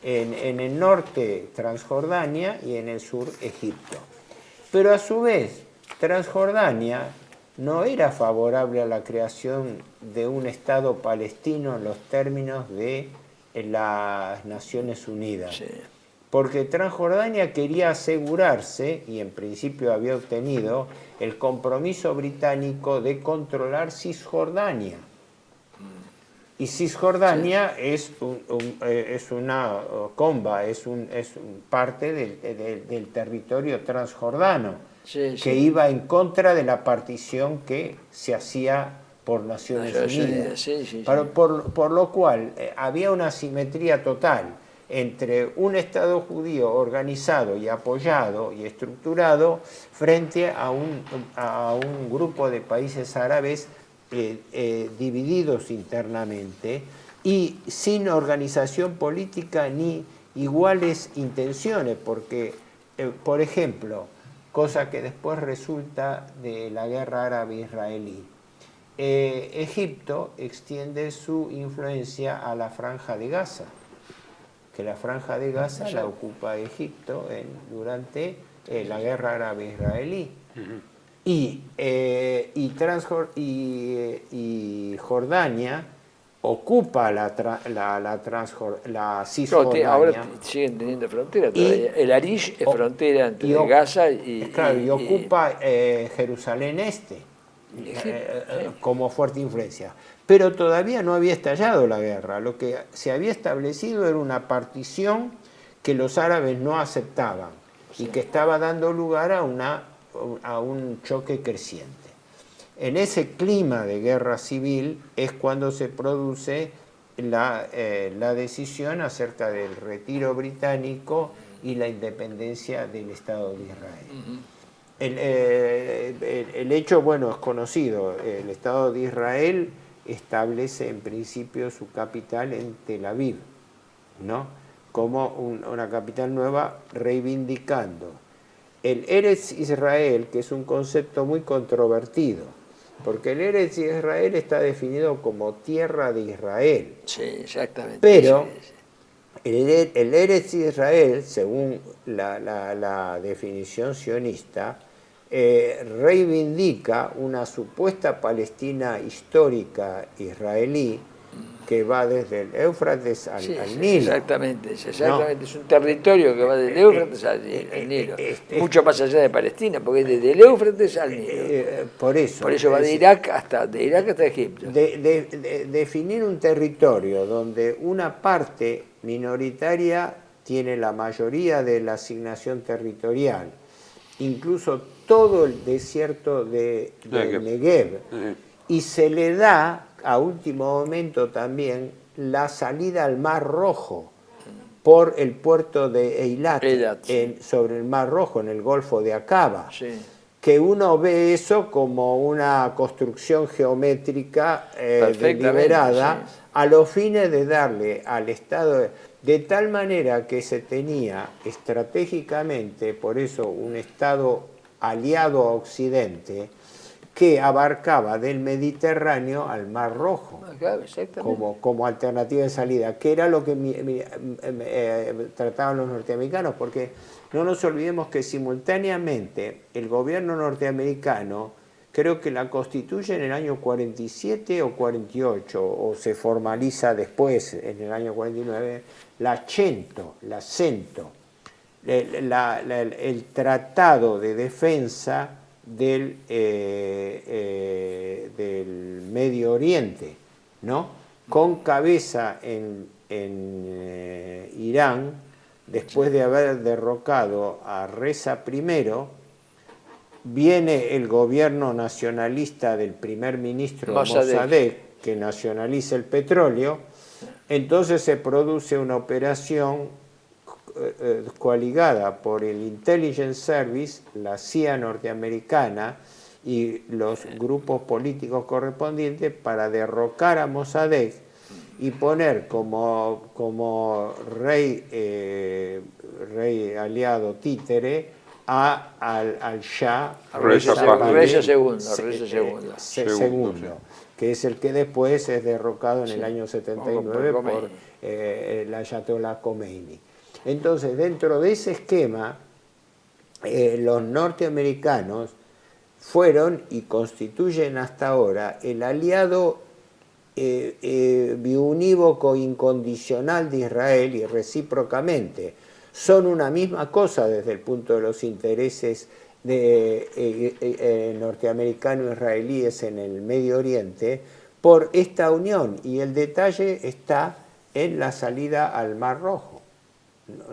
Speaker 2: en el norte Transjordania y en el sur Egipto. Pero a su vez, Transjordania no era favorable a la creación de un Estado palestino en los términos de las Naciones Unidas. Sí. Porque Transjordania quería asegurarse, y en principio había obtenido, el compromiso británico de controlar Cisjordania. Y Cisjordania es una comba, es parte del territorio transjordano, que iba en contra de la partición que se hacía por Naciones Unidas. Por lo cual había una asimetría total entre un Estado judío organizado y apoyado y estructurado frente a un grupo de países árabes divididos internamente y sin organización política ni iguales intenciones, porque, por ejemplo, cosa que después resulta de la guerra árabe-israelí, Egipto extiende su influencia a la Franja de Gaza, que la Franja de Gaza la ocupa Egipto durante la guerra árabe-israelí. Y Jordania ocupa la Cisjordania.
Speaker 3: Ahora siguen teniendo frontera todavía. El Arish es frontera entre Gaza y
Speaker 2: ocupa Jerusalén Este como fuerte influencia. Pero todavía no había estallado la guerra. Lo que se había establecido era una partición que los árabes no aceptaban y que estaba dando lugar a un choque creciente. En ese clima de guerra civil es cuando se produce la decisión acerca del retiro británico y la independencia del Estado de Israel. El hecho, bueno, es conocido. El Estado de Israel establece en principio su capital en Tel Aviv, ¿no? Como una capital nueva, reivindicando el Eretz Israel, que es un concepto muy controvertido, porque el Eretz Israel está definido como tierra de Israel.
Speaker 3: Sí, exactamente.
Speaker 2: Pero el Eretz Israel, según la definición sionista, reivindica una supuesta Palestina histórica israelí que va desde el Éufrates al Nilo.
Speaker 3: Exactamente, ¿no? Es un territorio que va desde el Éufrates al Nilo. Mucho más allá de Palestina, porque es desde el Éufrates al Nilo.
Speaker 2: Por eso
Speaker 3: va de Irak hasta Egipto.
Speaker 2: Definir un territorio donde una parte minoritaria tiene la mayoría de la asignación territorial, incluso todo el desierto de Negev, y se le da a último momento también la salida al Mar Rojo por el puerto de Eilat, sobre el Mar Rojo, en el Golfo de Aqaba, que uno ve eso como una construcción geométrica deliberada a los fines de darle al Estado, de tal manera que se tenía estratégicamente, por eso un Estado aliado a Occidente que abarcaba del Mediterráneo al Mar Rojo como alternativa de salida, que era lo que trataban los norteamericanos, porque no nos olvidemos que simultáneamente el gobierno norteamericano, creo que la constituye en el año 47 o 48, o se formaliza después, en el año 49, la CENTO, el Tratado de Defensa del Medio Oriente, ¿no? Con cabeza en Irán, después de haber derrocado a Reza I, viene el gobierno nacionalista del primer ministro Mossadegh, que nacionaliza el petróleo. Entonces se produce una operación coaligada por el Intelligence Service, la CIA norteamericana y los grupos políticos correspondientes para derrocar a Mossadegh y poner como rey aliado títere al Shah
Speaker 3: Reza II,
Speaker 2: que es el que después es derrocado en el año 79 por el Ayatollah Khomeini. Entonces, dentro de ese esquema, los norteamericanos fueron y constituyen hasta ahora el aliado biunívoco incondicional de Israel, y recíprocamente son una misma cosa desde el punto de los intereses norteamericano-israelíes en el Medio Oriente por esta unión, y el detalle está en la salida al Mar Rojo.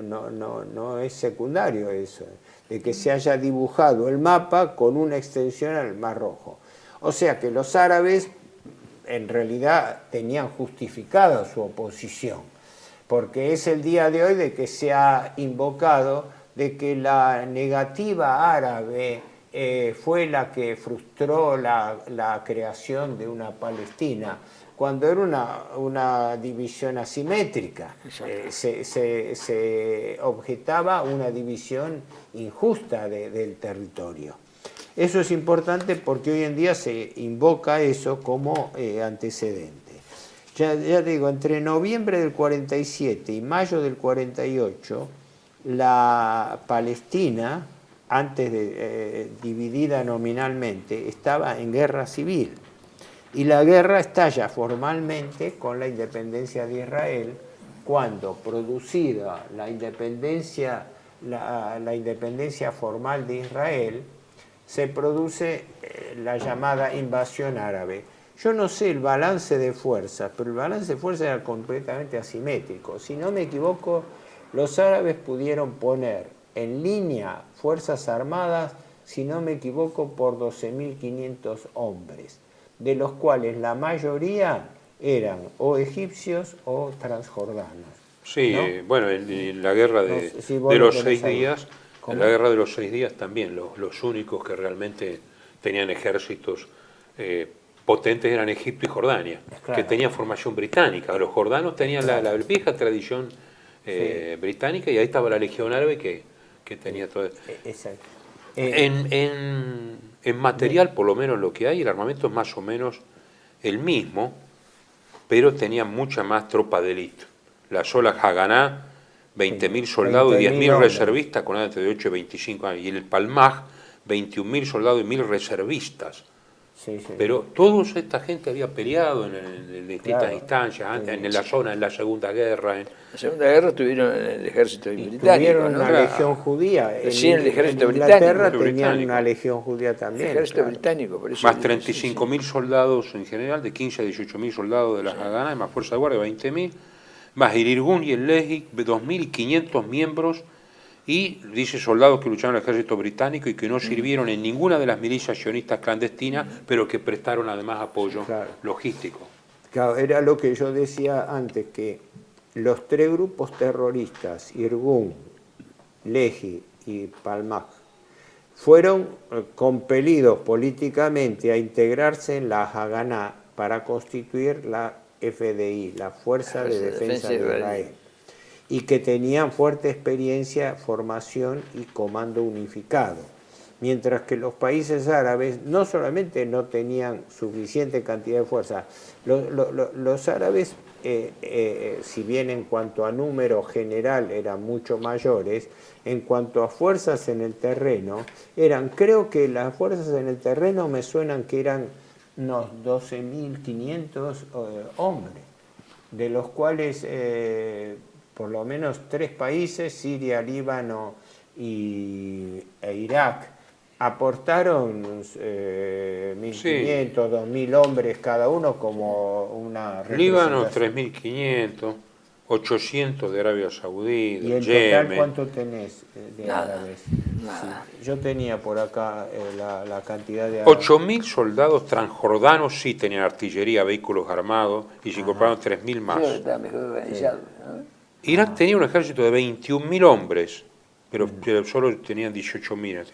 Speaker 2: No es secundario eso, de que se haya dibujado el mapa con una extensión al Mar Rojo. O sea que los árabes en realidad tenían justificada su oposición, porque es el día de hoy de que se ha invocado de que la negativa árabe fue la que frustró la creación de una Palestina, cuando era una división asimétrica. Se objetaba una división injusta del territorio. Eso es importante porque hoy en día se invoca eso como antecedente. Ya digo, entre noviembre del 47 y mayo del 48, la Palestina, antes de dividida nominalmente, estaba en guerra civil. Y la guerra estalla formalmente con la independencia de Israel, cuando, producida la independencia formal de Israel, se produce la llamada invasión árabe. Yo no sé el balance de fuerzas, pero el balance de fuerzas era completamente asimétrico. Si no me equivoco, los árabes pudieron poner en línea fuerzas armadas, si no me equivoco, por 12.500 hombres, de los cuales la mayoría eran o egipcios o transjordanos.
Speaker 1: Sí,
Speaker 2: ¿no?
Speaker 1: Bueno, en la guerra de los 6 días, en la guerra de los 6 días también los únicos que realmente tenían ejércitos potentes eran Egipto y Jordania, claro, que tenían formación británica. Los jordanos tenían la vieja tradición británica, y ahí estaba la Legión Árabe que tenía todo.
Speaker 2: Exacto.
Speaker 1: En material, por lo menos lo que hay, el armamento es más o menos el mismo, pero tenía mucha más tropa de élite. La sola Haganá, 20.000 soldados y 10.000 reservistas con edad de 8 y 25 años. Y el Palmaj, 21.000 soldados y 1.000 reservistas. Pero toda esta gente había peleado en distintas instancias, en la zona, en la Segunda Guerra.
Speaker 3: En la Segunda Guerra tuvieron el ejército británico.
Speaker 2: Tuvieron una legión judía.
Speaker 3: Sí, el ejército británico.
Speaker 2: En Inglaterra tenían una legión judía también.
Speaker 3: El ejército británico, por eso.
Speaker 1: Más 35.000 soldados en general, de 15 a 18.000 soldados de las Haganá, más fuerza de guardia, 20.000, más el Irgun y el Lehi, 2.500 miembros, y dice soldados que lucharon en el ejército británico y que no sirvieron en ninguna de las milicias sionistas clandestinas, pero que prestaron además apoyo logístico.
Speaker 2: Claro, era lo que yo decía antes, que los 3 grupos terroristas, Irgun, Lehi y Palmaj, fueron compelidos políticamente a integrarse en la Haganá para constituir la FDI, la Fuerza de Defensa de Israel, y que tenían fuerte experiencia, formación y comando unificado. mientras que los países árabes no solamente no tenían suficiente cantidad de fuerza, los árabes, si bien en cuanto a número general eran mucho mayores, en cuanto a fuerzas en el terreno, creo que las fuerzas en el terreno me suenan que eran unos 12.500 hombres, de los cuales por lo menos 3 países, Siria, Líbano e Irak, aportaron 1.500, 2.000 hombres cada uno como una
Speaker 1: Líbano
Speaker 2: representación.
Speaker 1: 3.500, 800 de Arabia Saudí,
Speaker 2: ¿Y
Speaker 1: de
Speaker 2: en
Speaker 1: Yemen.
Speaker 2: total cuánto tenés de
Speaker 3: Nada,
Speaker 2: árabes?
Speaker 3: nada.
Speaker 2: Sí, yo tenía por acá la cantidad de árabes.
Speaker 1: 8.000 soldados transjordanos sí tenían artillería, vehículos armados, y se incorporaron 3.000 más.
Speaker 3: Creo que está mejor organizado, ¿no?
Speaker 1: Irak tenía un ejército de 21.000 hombres, pero solo tenían 18.000.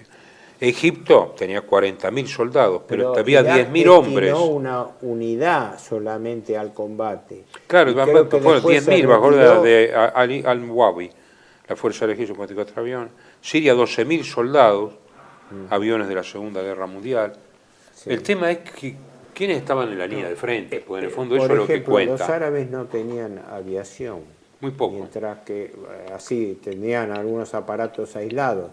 Speaker 1: Egipto tenía 40.000 soldados, pero había
Speaker 2: Irak
Speaker 1: 10.000 hombres.
Speaker 2: destinó una unidad solamente al combate.
Speaker 1: Claro,
Speaker 2: Y creo que
Speaker 1: fueron
Speaker 2: después se
Speaker 1: 10.000 bajo
Speaker 2: retiró.
Speaker 1: de Ali al-Muawi, la fuerza del ejército 54 aviones. Siria 12.000 soldados, aviones de la Segunda Guerra Mundial.
Speaker 2: Sí.
Speaker 1: El tema es que quiénes estaban en la línea de frente, pues en el fondo
Speaker 2: Por
Speaker 1: eso es lo que
Speaker 2: ejemplo,
Speaker 1: cuenta.
Speaker 2: los árabes no tenían aviación,
Speaker 1: Muy poco.
Speaker 2: mientras que así tenían algunos aparatos aislados,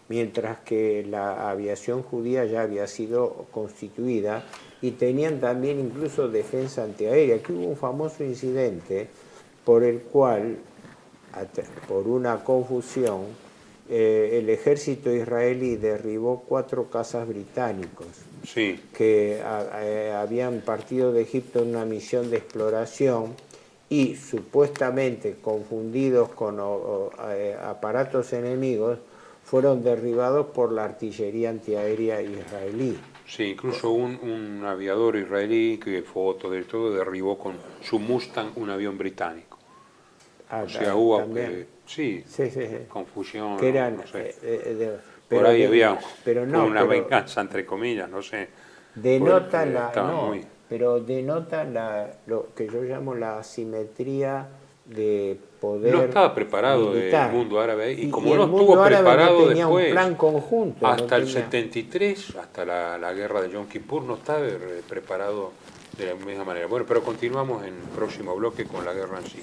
Speaker 2: mientras que la aviación judía ya había sido constituida y tenían también incluso defensa antiaérea. Aquí hubo un famoso incidente por el cual, por una confusión, el ejército israelí derribó 4 cazas británicos
Speaker 1: Sí.
Speaker 2: que habían partido de Egipto en una misión de exploración y supuestamente confundidos con aparatos enemigos, fueron derribados por la artillería antiaérea israelí.
Speaker 1: Sí, incluso un aviador israelí, que foto de todo, derribó con su Mustang un avión británico. O sea, hubo sí, confusión,
Speaker 2: que eran,
Speaker 1: no sé.
Speaker 2: pero
Speaker 1: por ahí había una
Speaker 2: pero
Speaker 1: venganza, entre comillas, no sé.
Speaker 2: denota
Speaker 1: Porque
Speaker 2: denota lo que yo llamo la asimetría de poder.
Speaker 1: No estaba preparado
Speaker 2: militar.
Speaker 1: el mundo árabe y
Speaker 2: Y
Speaker 1: como
Speaker 2: el
Speaker 1: no
Speaker 2: mundo
Speaker 1: estuvo
Speaker 2: árabe
Speaker 1: preparado
Speaker 2: no tenía
Speaker 1: después,
Speaker 2: un plan conjunto,
Speaker 1: hasta
Speaker 2: no
Speaker 1: el
Speaker 2: tenía.
Speaker 1: 73, hasta la guerra de Yom Kippur, no estaba preparado de la misma manera. Bueno, pero continuamos en el próximo bloque con la guerra en sí.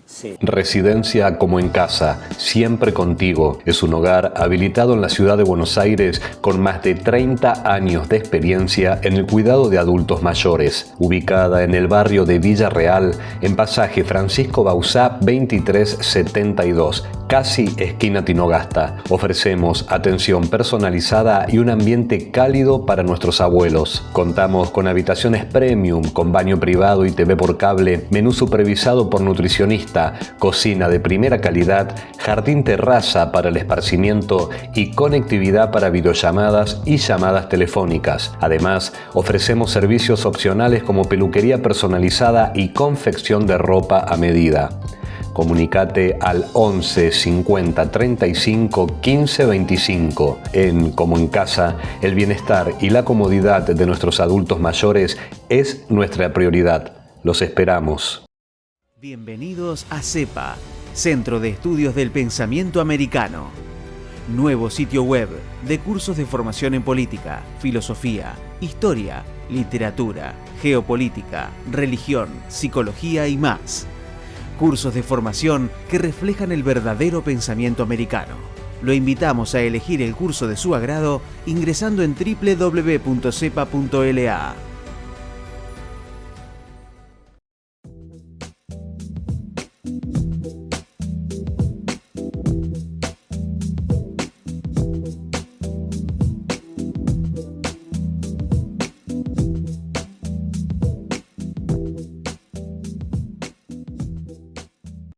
Speaker 2: Sí.
Speaker 4: Residencia como en casa, siempre contigo. Es un hogar habilitado en la ciudad de Buenos Aires con más de 30 años de experiencia en el cuidado de adultos mayores. Ubicada en el barrio de Villa Real, en pasaje Francisco Bauzá 2372, casi esquina Tinogasta. Ofrecemos atención personalizada y un ambiente cálido para nuestros abuelos. Contamos con habitaciones premium, con baño privado y TV por cable, menú supervisado por nutricionista, cocina de primera calidad, jardín terraza para el esparcimiento y conectividad para videollamadas y llamadas telefónicas. Además, ofrecemos servicios opcionales como peluquería personalizada y confección de ropa a medida. Comunicate al 11 50 35 15 25. En Como en Casa, el bienestar y la comodidad de nuestros adultos mayores es nuestra prioridad. Los esperamos.
Speaker 5: Bienvenidos a CEPA, Centro de Estudios del Pensamiento Americano. Nuevo sitio web de cursos de formación en política, filosofía, historia, literatura, geopolítica, religión, psicología y más. Cursos de formación que reflejan el verdadero pensamiento americano. Lo invitamos a elegir el curso de su agrado ingresando en www.cepa.la.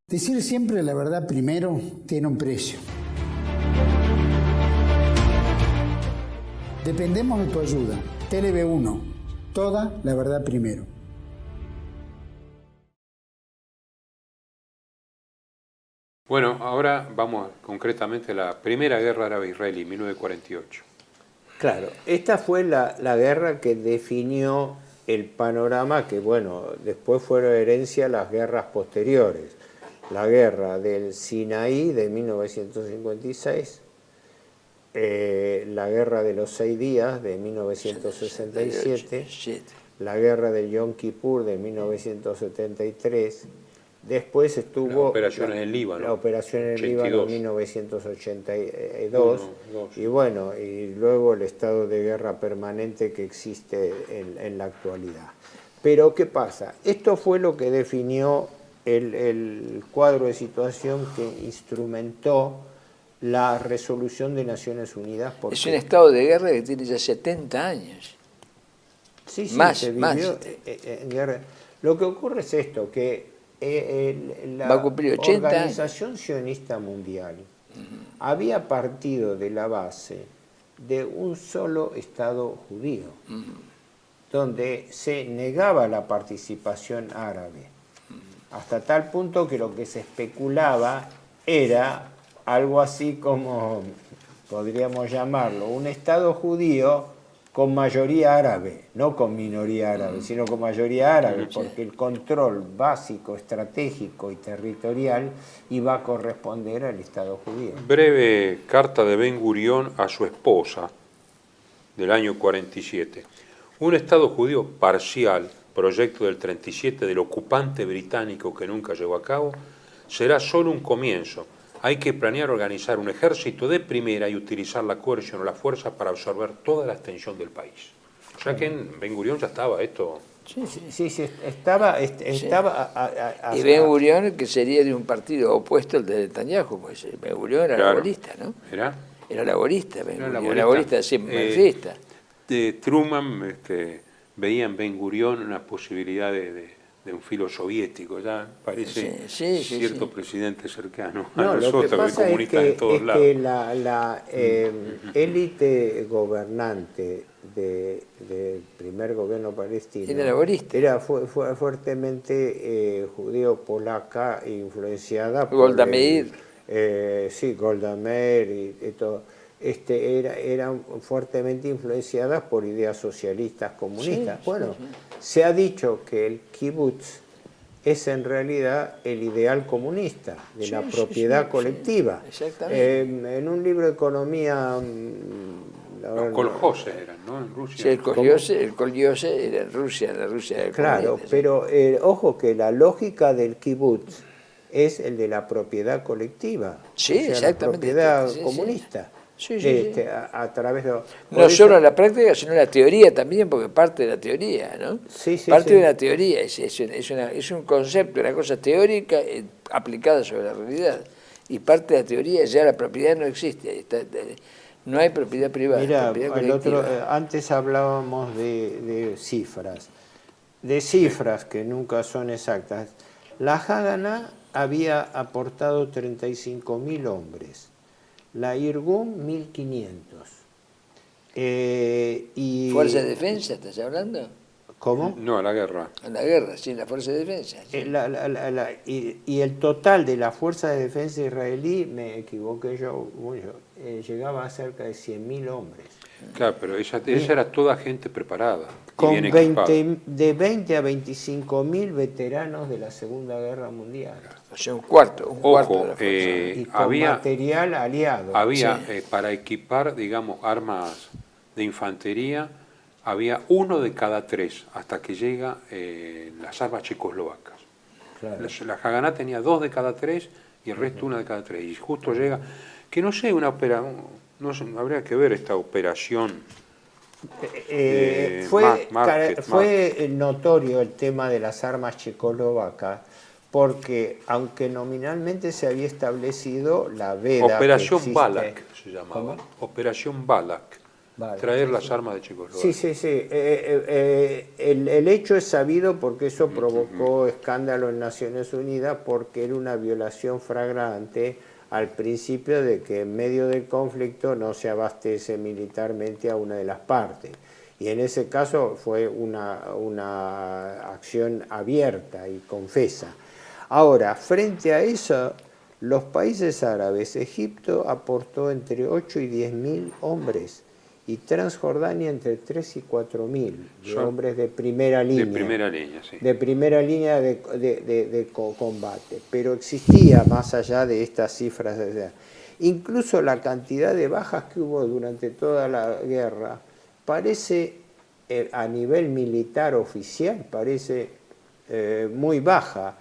Speaker 6: Decir siempre la verdad primero tiene un precio. Dependemos de tu ayuda. TLB1. Toda la verdad primero.
Speaker 1: Bueno, ahora vamos concretamente a la primera guerra árabe-israelí, 1948.
Speaker 2: Claro, esta fue la guerra que definió el panorama que, bueno, después fueron herencia las guerras posteriores. La guerra del Sinaí de 1956, la Guerra de los 6 días de 1967, la Guerra del Yom Kippur de 1973, después estuvo
Speaker 1: la operación en el Líbano,
Speaker 2: la operación en el Líbano en 1982, y bueno, y luego el estado de guerra permanente que existe en la actualidad. Pero ¿qué pasa? Esto fue lo que definió el cuadro de situación que instrumentó la resolución de Naciones Unidas.
Speaker 3: Es un estado de guerra que tiene ya 70 años.
Speaker 2: Sí,
Speaker 3: más,
Speaker 2: se
Speaker 3: más.
Speaker 2: vivió en guerra. Lo que ocurre es esto, que la
Speaker 3: Va a cumplir 80
Speaker 2: Organización Sionista Mundial había partido de la base de un solo Estado judío, donde se negaba la participación árabe, hasta tal punto que lo que se especulaba era algo así como, podríamos llamarlo, un Estado judío con mayoría árabe, no con minoría árabe, sino con mayoría árabe, porque el control básico, estratégico y territorial iba a corresponder al Estado judío.
Speaker 1: Breve carta de Ben Gurión a su esposa del año 47. Un Estado judío parcial, proyecto del 37 del ocupante británico que nunca llevó a cabo, será solo un comienzo. Hay que planear organizar un ejército de primera y utilizar la coerción o la fuerza para absorber toda la extensión del país. O sea que en Ben Gurión ya estaba esto.
Speaker 2: Sí, estaba.
Speaker 3: Y Ben Gurión, que sería de un partido opuesto al de Netanyahu, pues Ben Gurión era laborista, ¿no? Era laborista, Ben Gurión, era laborista, sí, marxista.
Speaker 1: Truman veía en Ben Gurión una posibilidad de un filo soviético, ya parece cierto presidente cercano a nosotros, de comunistas de todos lados.
Speaker 2: Que la élite gobernante del primer gobierno palestino
Speaker 3: era laborista,
Speaker 2: fue fuertemente judío-polaca, influenciada por
Speaker 3: Golda Meir.
Speaker 2: Golda Meir y todo. Eran fuertemente influenciadas por ideas socialistas comunistas. Se ha dicho que el kibutz es en realidad el ideal comunista de la propiedad colectiva. En un libro de economía...
Speaker 1: Los koljoses eran, ¿no? En Rusia.
Speaker 3: Sí, el koljose era en Rusia, la Rusia del
Speaker 2: Claro, pero ojo que la lógica del kibutz es el de la propiedad colectiva, la propiedad comunista. A través de...
Speaker 3: No solo la práctica, sino la teoría también, porque parte de la teoría, ¿no? Parte de la teoría, es un concepto, una cosa teórica aplicada sobre la realidad. Y parte de la teoría, ya la propiedad no existe, no hay propiedad privada.
Speaker 2: Mira,
Speaker 3: propiedad
Speaker 2: antes hablábamos de cifras que nunca son exactas. La Haganah había aportado 35.000 hombres. La Irgun, 1.500.
Speaker 3: ¿Fuerza de defensa estás hablando?
Speaker 2: ¿Cómo?
Speaker 1: No, la guerra.
Speaker 3: La guerra, sí, la fuerza de defensa. Sí.
Speaker 2: Y el total de la fuerza de defensa israelí, me equivoqué yo mucho, llegaba a cerca de 100.000 hombres.
Speaker 1: Claro, pero esa era toda gente preparada.
Speaker 2: Con de 20 a 25.000 veteranos de la Segunda Guerra Mundial.
Speaker 3: O sea, un cuarto de la fuerza.
Speaker 2: Y con material aliado.
Speaker 1: Había, para equipar, digamos, armas de infantería, había 1 de cada 3, hasta que llega las armas checoslovacas. Claro. La Haganah tenía 2 de cada 3 y el resto 1 de cada 3. Y justo llega, que no sé, habría que ver esta operación.
Speaker 2: Fue notorio el tema de las armas checoslovacas, porque aunque nominalmente se había establecido la veda...
Speaker 1: Operación Balak se llamaba. ¿Cómo? Operación Balak. Traer las armas de Checoslovaquia.
Speaker 2: Sí. El hecho es sabido porque eso provocó escándalo en Naciones Unidas, porque era una violación flagrante al principio de que en medio del conflicto no se abastece militarmente a una de las partes. Y en ese caso fue una acción abierta y confesa. Ahora, frente a eso, los países árabes, Egipto aportó entre 8 y 10.000 hombres, y Transjordania entre 3 y 4.000 hombres de primera línea.
Speaker 1: De primera línea, sí.
Speaker 2: De primera línea de combate. Pero existía más allá de estas cifras. Incluso la cantidad de bajas que hubo durante toda la guerra parece, a nivel militar oficial, parece muy baja.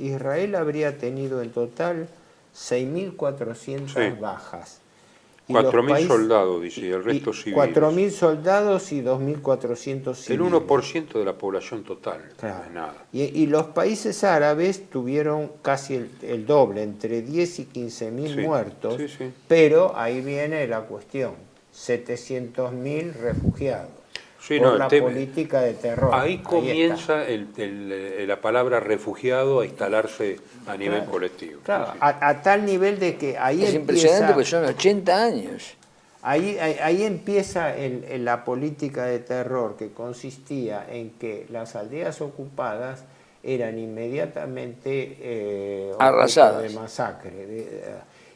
Speaker 2: Israel habría tenido en total 6.400 bajas.
Speaker 1: 4.000 soldados, dice, y el resto civiles.
Speaker 2: 4.000 soldados y 2.400 civiles.
Speaker 1: El 1% de la población total,
Speaker 2: claro.
Speaker 1: No es nada.
Speaker 2: Y los países árabes tuvieron casi el doble, entre 10 y 15.000 muertos, pero ahí viene la cuestión, 700.000 refugiados. Por la política de terror.
Speaker 1: Ahí comienza la palabra refugiado a instalarse a nivel colectivo.
Speaker 2: Claro, a tal nivel de que ahí
Speaker 3: es impresionante porque son 80 años.
Speaker 2: Ahí empieza la política de terror, que consistía en que las aldeas ocupadas eran inmediatamente
Speaker 3: arrasadas,
Speaker 2: de masacre,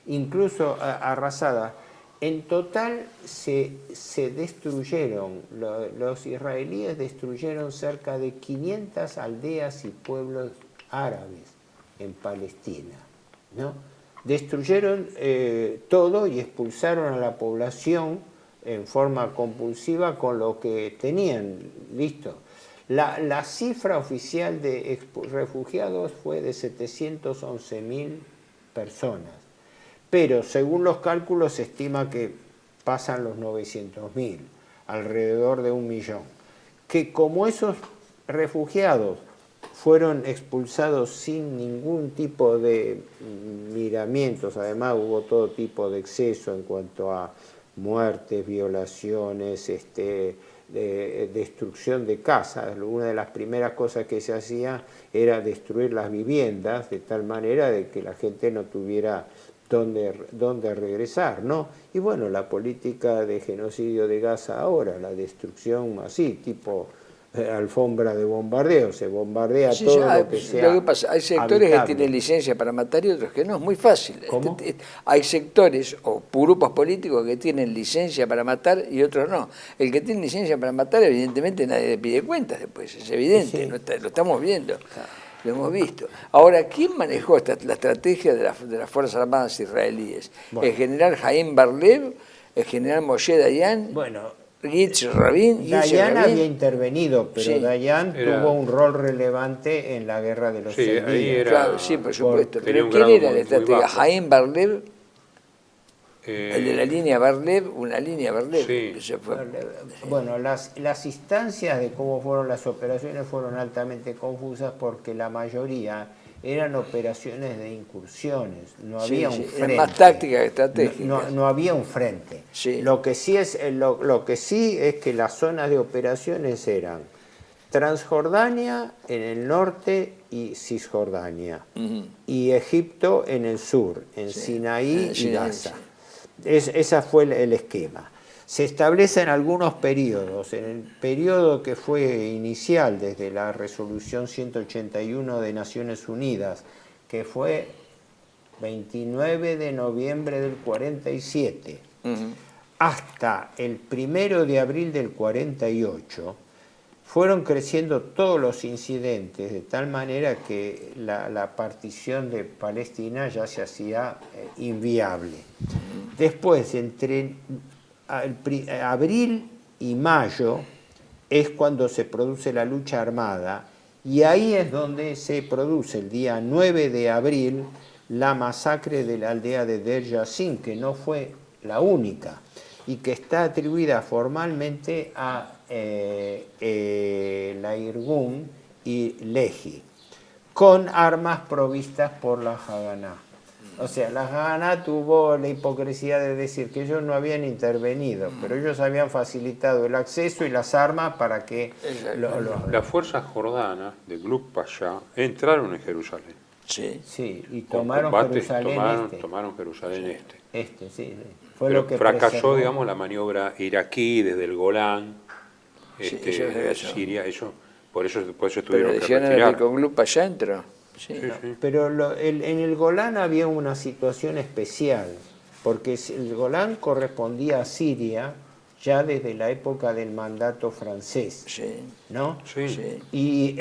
Speaker 2: incluso arrasadas. En total se destruyeron, los israelíes destruyeron cerca de 500 aldeas y pueblos árabes en Palestina, ¿no? Destruyeron todo y expulsaron a la población en forma compulsiva con lo que tenían listo. La cifra oficial de refugiados fue de 711.000 personas. Pero según los cálculos se estima que pasan los 900.000, alrededor de 1 millón. Que como esos refugiados fueron expulsados sin ningún tipo de miramientos, además hubo todo tipo de exceso en cuanto a muertes, violaciones, destrucción de casas. Una de las primeras cosas que se hacía era destruir las viviendas de tal manera de que la gente no tuviera dónde regresar, ¿no? Y bueno, la política de genocidio de Gaza ahora, la destrucción así, tipo alfombra de bombardeo, se bombardea todo lo que sea.
Speaker 3: Lo que pasa, hay sectores habitable, que tienen licencia para matar y otros que no, es muy fácil.
Speaker 2: ¿Cómo?
Speaker 3: Hay sectores o grupos políticos que tienen licencia para matar y otros no. El que tiene licencia para matar, evidentemente nadie le pide cuentas después, es evidente, sí. Lo estamos viendo. Claro. Lo hemos visto. Ahora, ¿quién manejó la estrategia de las Fuerzas Armadas israelíes? Bueno. ¿El general Haim Bar-Lev? ¿El general Moshe Dayan?
Speaker 2: Bueno,
Speaker 3: Yitzhak Rabin.
Speaker 2: Dayan había intervenido, pero sí. Dayan tuvo un rol relevante en la guerra de los 6 días.
Speaker 3: Claro, sí, por supuesto. Pero ¿quién era el estratega? ¿Haim Bar-Lev? El de la línea Bar-Lev, una línea Bar-Lev.
Speaker 1: Sí.
Speaker 2: Bueno, las instancias de cómo fueron las operaciones fueron altamente confusas porque la mayoría eran operaciones de incursiones, no había un frente.
Speaker 3: Más táctica que estratégica.
Speaker 2: No había un frente.
Speaker 3: Sí.
Speaker 2: Lo que sí es que las zonas de operaciones eran Transjordania en el norte y Cisjordania, y Egipto en el sur, en Sinaí y Gaza. Ese fue el esquema. Se establecen algunos periodos. En el periodo que fue inicial, desde la resolución 181 de Naciones Unidas, que fue 29 de noviembre del 47, hasta el 1 de abril del 48, fueron creciendo todos los incidentes, de tal manera que la partición de Palestina ya se hacía inviable. Después, entre abril y mayo, es cuando se produce la lucha armada, y ahí es donde se produce el día 9 de abril la masacre de la aldea de Der Yassin, que no fue la única, y que está atribuida formalmente a la Irgun y Lehi, con armas provistas por la Haganá. O sea, la Haganá tuvo la hipocresía de decir que ellos no habían intervenido, pero ellos habían facilitado el acceso y las armas para que...
Speaker 1: Las fuerzas jordanas de Gluck Pasha entraron en Jerusalén.
Speaker 2: Sí, y tomaron Jerusalén
Speaker 1: Tomaron Jerusalén
Speaker 2: sí.
Speaker 1: Fue lo que fracasó, digamos, la maniobra iraquí desde el Golán, Siria, por eso tuvieron que retirar.
Speaker 3: Con Gluck Pasha entró.
Speaker 2: Sí. Pero en el Golán había una situación especial, porque el Golán correspondía a Siria ya desde la época del mandato francés, ¿no?
Speaker 1: Sí.
Speaker 2: Y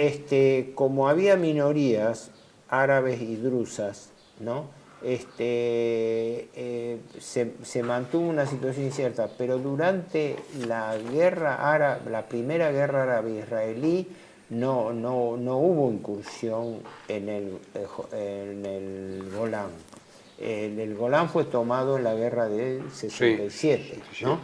Speaker 2: como había minorías, árabes y drusas, ¿no? Se mantuvo una situación incierta, pero durante la guerra árabe, la primera guerra árabe-israelí, no hubo incursión en el Golán. El Golán fue tomado en la guerra del 67,
Speaker 1: sí.
Speaker 2: ¿no?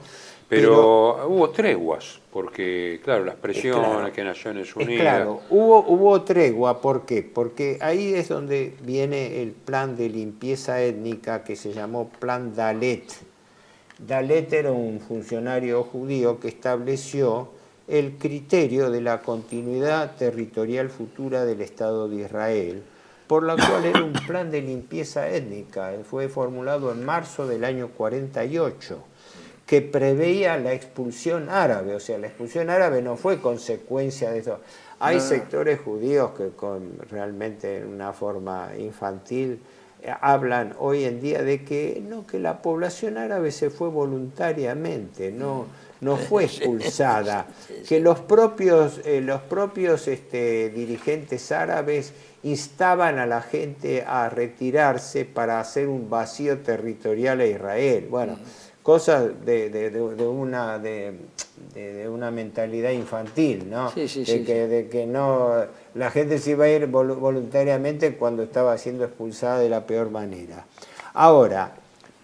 Speaker 1: Pero hubo treguas, porque, claro, las presiones que Naciones Unidas...
Speaker 2: Claro, hubo tregua, ¿por qué? Porque ahí es donde viene el plan de limpieza étnica que se llamó Plan Dalet. Dalet era un funcionario judío que estableció el criterio de la continuidad territorial futura del Estado de Israel, por la cual era un plan de limpieza étnica. Fue formulado en marzo del año 48, que preveía la expulsión árabe. O sea, la expulsión árabe no fue consecuencia de eso. Hay sectores judíos que realmente en una forma infantil hablan hoy en día de que la población árabe se fue voluntariamente, no fue expulsada, que los propios dirigentes árabes instaban a la gente a retirarse para hacer un vacío territorial a Israel. Bueno, cosas de una mentalidad infantil, ¿no? De que no, la gente se iba a ir voluntariamente cuando estaba siendo expulsada de la peor manera. Ahora,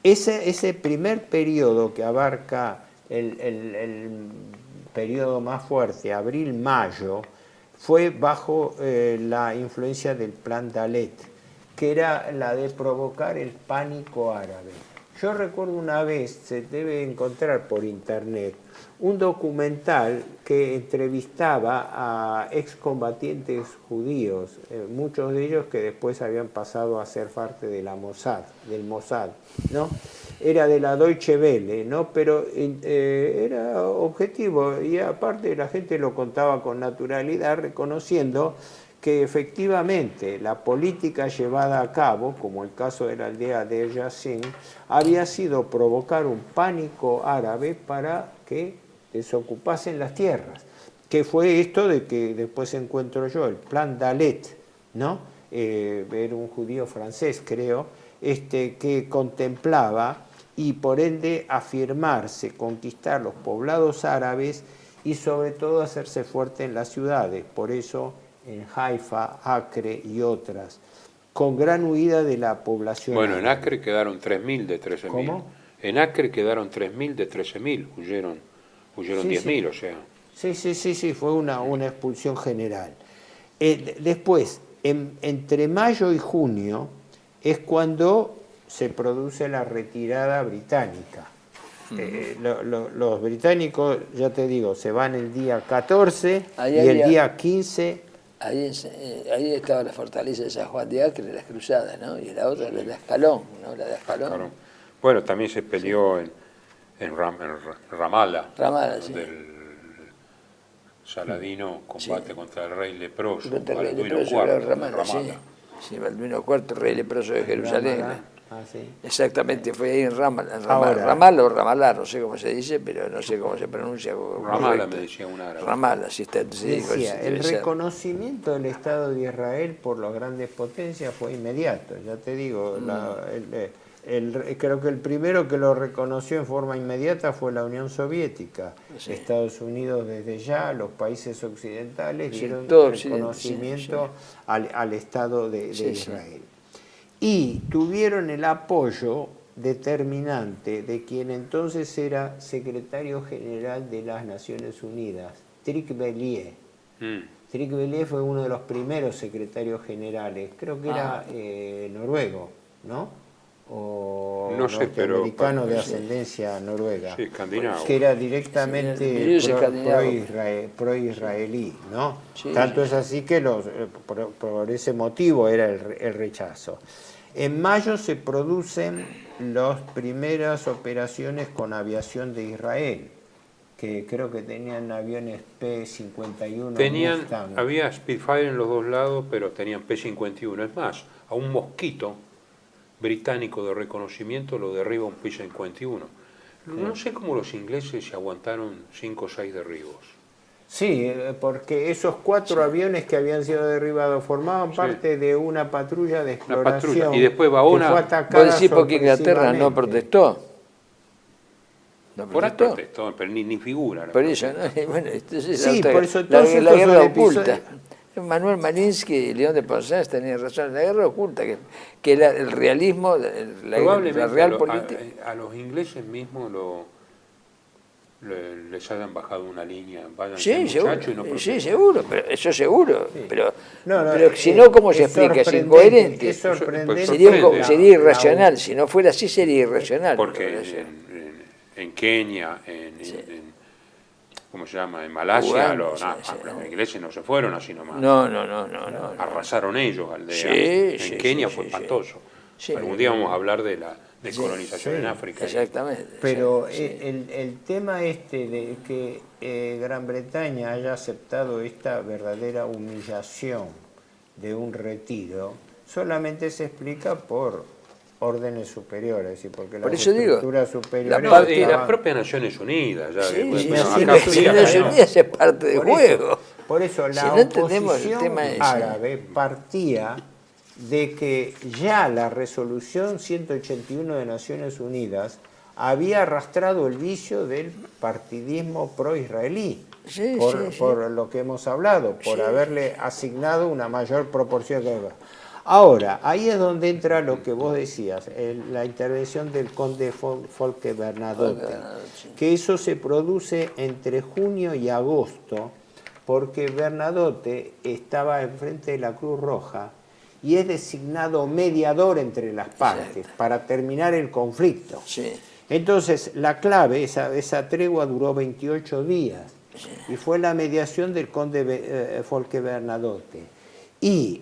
Speaker 2: ese primer periodo que abarca el periodo más fuerte, abril-mayo, fue bajo la influencia del Plan Dalet, que era la de provocar el pánico árabe. Yo recuerdo una vez, se debe encontrar por internet, un documental que entrevistaba a excombatientes judíos, muchos de ellos que después habían pasado a ser parte de del Mossad, ¿no? Era de la Deutsche Welle, ¿no? Pero era objetivo y aparte la gente lo contaba con naturalidad, reconociendo que efectivamente la política llevada a cabo, como el caso de la aldea de El Yassin, había sido provocar un pánico árabe para que desocupasen las tierras, que fue esto de que después encuentro yo, el Plan Dalet, ¿no? Era un judío francés, creo, que contemplaba y por ende afirmarse, conquistar los poblados árabes y sobre todo hacerse fuerte en las ciudades, por eso en Haifa, Acre y otras, con gran huida de la población.
Speaker 1: Bueno, en Acre quedaron 3.000 de 13.000.
Speaker 2: ¿Cómo?
Speaker 1: En Acre quedaron 3.000 de 13.000, huyeron 10.000, o sea.
Speaker 2: Sí, fue una expulsión general. Después, entre mayo y junio, es cuando se produce la retirada británica. Los británicos, ya te digo, se van el día 14 y el día 15...
Speaker 3: Ahí estaba la fortaleza de San Juan de Acre, de las cruzadas, ¿no? Y la otra, la de Ascalón, ¿no? La de Ascalón.
Speaker 1: Bueno, también se peleó en Ramallah.
Speaker 3: Ramallah, sí.
Speaker 1: El Saladino combate contra el rey leproso.
Speaker 3: Contra el rey
Speaker 1: Balduino
Speaker 3: leproso,
Speaker 1: IV,
Speaker 3: Ramallah, sí, Balduino IV, rey leproso de Jerusalén.
Speaker 2: Sí.
Speaker 3: Exactamente, fue ahí en Ramallah o Ramallah, no sé cómo se dice, pero no sé cómo se pronuncia.
Speaker 1: Ramallah me decía un árabe.
Speaker 3: Ramallah, sí está.
Speaker 2: Decía, el reconocimiento del Estado de Israel por las grandes potencias fue inmediato, ya te digo, creo que el primero que lo reconoció en forma inmediata fue la Unión Soviética. Sí. Estados Unidos desde ya, los países occidentales dieron reconocimiento al Estado de Israel. Y tuvieron el apoyo determinante de quien entonces era secretario general de las Naciones Unidas, Trik-Bellier. Trik-Bellier fue uno de los primeros secretarios generales, creo que era noruego, ¿no? O
Speaker 1: no sé,
Speaker 2: norteamericano de ascendencia noruega,
Speaker 1: sí, escandinavo,
Speaker 2: que era directamente pro-israelí, ¿no? Sí, tanto es así que por ese motivo era el rechazo. En mayo se producen las primeras operaciones con aviación de Israel, que creo que tenían aviones P-51.
Speaker 1: Había Spitfire en los dos lados, pero tenían P-51. Es más, a un Mosquito británico de reconocimiento lo derriba un P-51. No sé cómo los ingleses se aguantaron 5 o 6 derribos.
Speaker 2: Sí, porque esos 4 aviones que habían sido derribados formaban parte de una patrulla de exploración.
Speaker 1: Y después va
Speaker 2: que
Speaker 1: una...
Speaker 2: fue atacada.
Speaker 3: ¿Vos decís porque Inglaterra no protestó? ¿No
Speaker 1: Por ahí
Speaker 3: protestó?
Speaker 1: protestó, pero ni figura.
Speaker 3: Por eso, ¿no? Bueno, entonces,
Speaker 2: Sí,
Speaker 3: la,
Speaker 2: por eso
Speaker 3: la
Speaker 2: todos
Speaker 3: guerra
Speaker 2: estos
Speaker 3: oculta.
Speaker 2: episodios...
Speaker 3: Manuel Marinsky y León de Ponsas tenían razón, la guerra oculta, que el realismo, la real política...
Speaker 1: A los ingleses mismos les hayan bajado una línea, vayan
Speaker 3: Sí, seguro,
Speaker 1: y no
Speaker 3: sí, seguro, pero eso seguro.
Speaker 2: Sí.
Speaker 3: Pero
Speaker 2: No,
Speaker 3: si no, ¿cómo se explica? Es incoherente.
Speaker 2: Es sorprendente.
Speaker 3: Sería irracional. Si no fuera así, sería irracional.
Speaker 1: Porque en Kenia, ¿cómo se llama? En Malasia, los ingleses no se fueron así nomás.
Speaker 3: No.
Speaker 1: Arrasaron ellos aldeas.
Speaker 3: Sí,
Speaker 1: en Kenia
Speaker 3: sí,
Speaker 1: fue
Speaker 3: sí,
Speaker 1: espantoso.
Speaker 3: sí.
Speaker 1: Algún día vamos a hablar de la descolonización en África.
Speaker 3: Exactamente.
Speaker 2: Pero el tema de que Gran Bretaña haya aceptado esta verdadera humillación de un retiro solamente se explica por órdenes superiores, y porque
Speaker 3: Por
Speaker 2: las
Speaker 3: eso digo,
Speaker 2: estructuras superiores
Speaker 1: No, y
Speaker 2: estaban-
Speaker 1: las propias Naciones Unidas. Ya,
Speaker 3: Sí,
Speaker 1: bueno,
Speaker 3: sí,
Speaker 1: acá
Speaker 3: Naciones Unidas es parte del
Speaker 2: Por
Speaker 3: juego.
Speaker 2: Por eso la
Speaker 3: Si no entendemos el
Speaker 2: oposición
Speaker 3: tema ese.
Speaker 2: árabe partía de que ya la resolución 181 de Naciones Unidas había arrastrado el vicio del partidismo pro-israelí,
Speaker 3: Sí,
Speaker 2: por lo que hemos hablado, por haberle asignado una mayor proporción que... Ahora, ahí es donde entra lo que vos decías, la intervención del conde Folke Bernadotte, que eso se produce entre junio y agosto, porque Bernadotte estaba enfrente de la Cruz Roja y es designado mediador entre las partes para terminar el conflicto.
Speaker 3: Sí.
Speaker 2: Entonces, la clave, esa tregua duró 28 días y fue la mediación del conde Folke Bernadotte. Y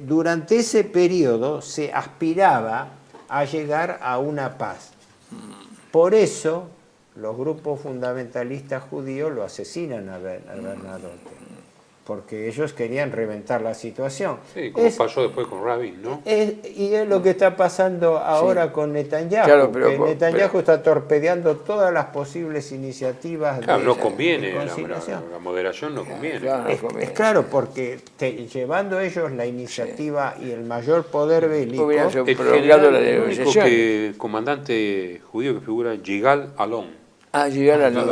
Speaker 2: durante ese periodo se aspiraba a llegar a una paz. Por eso los grupos fundamentalistas judíos lo asesinan a Bernadotte, porque ellos querían reventar la situación.
Speaker 1: Sí, como pasó después con Rabin, ¿no?
Speaker 2: Y es lo que está pasando ahora con Netanyahu,
Speaker 3: Claro,
Speaker 2: que Netanyahu está torpedeando todas las posibles iniciativas
Speaker 1: Claro,
Speaker 2: de
Speaker 1: no conviene,
Speaker 2: conciliación.
Speaker 1: la moderación no conviene.
Speaker 3: Claro,
Speaker 2: Es claro, porque llevando ellos la iniciativa y el mayor poder bélico,
Speaker 3: Hubieran
Speaker 1: El
Speaker 3: prolongado la
Speaker 1: el único
Speaker 3: negociación.
Speaker 1: el comandante judío que figura, Yigal Alon.
Speaker 3: Llegar a la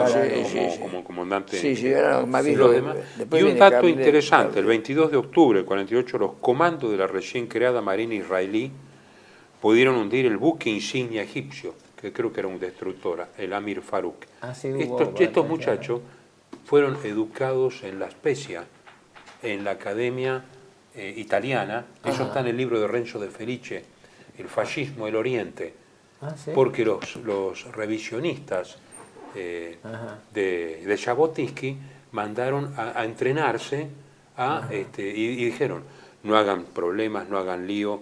Speaker 1: Como comandante.
Speaker 3: Sí, llegar a más bien.
Speaker 1: Los demás.
Speaker 3: Después
Speaker 1: Y un
Speaker 3: viene
Speaker 1: dato
Speaker 3: Carlet,
Speaker 1: interesante, el 22 de octubre del 48, los comandos de la recién creada Marina israelí pudieron hundir el buque insignia egipcio, que creo que era un destructora, el Amir Farouk. Estos muchachos fueron educados en La Spezia, en la Academia Italiana. Eso está en el libro de Renzo de Felice, El fascismo del Oriente, porque los revisionistas de Jabotinsky mandaron a entrenarse y dijeron: no hagan problemas, no hagan lío,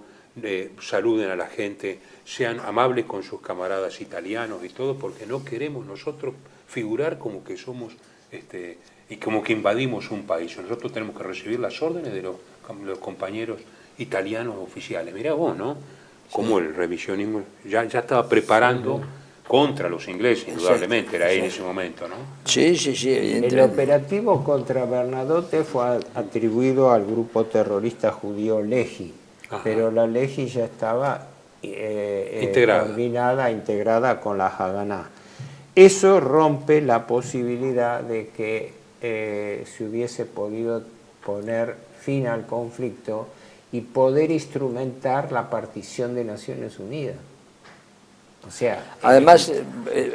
Speaker 1: saluden a la gente, sean amables con sus camaradas italianos y todo, porque no queremos nosotros figurar como que somos y como que invadimos un país. Nosotros tenemos que recibir las órdenes de los compañeros italianos oficiales. Mirá vos, ¿no? Como el revisionismo ya estaba preparando contra los ingleses, indudablemente, era en ese momento, ¿no?
Speaker 3: Sí, evidentemente.
Speaker 2: el operativo contra Bernadotte fue atribuido al grupo terrorista judío Lehi, pero la Lehi ya estaba integrada con la Haganá. Eso rompe la posibilidad de que se hubiese podido poner fin al conflicto y poder instrumentar la partición de Naciones Unidas. O sea,
Speaker 3: además,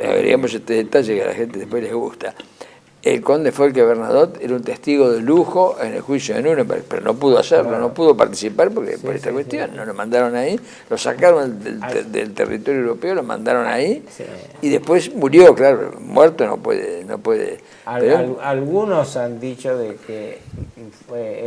Speaker 3: agregamos este detalle que a la gente después les gusta. El conde Folke Bernadotte era un testigo de lujo en el juicio de Nuremberg, pero no pudo hacerlo, no pudo participar por esta cuestión. No lo mandaron ahí, lo sacaron del territorio europeo, lo mandaron ahí y después murió, claro, muerto no puede.
Speaker 2: Algunos han dicho de que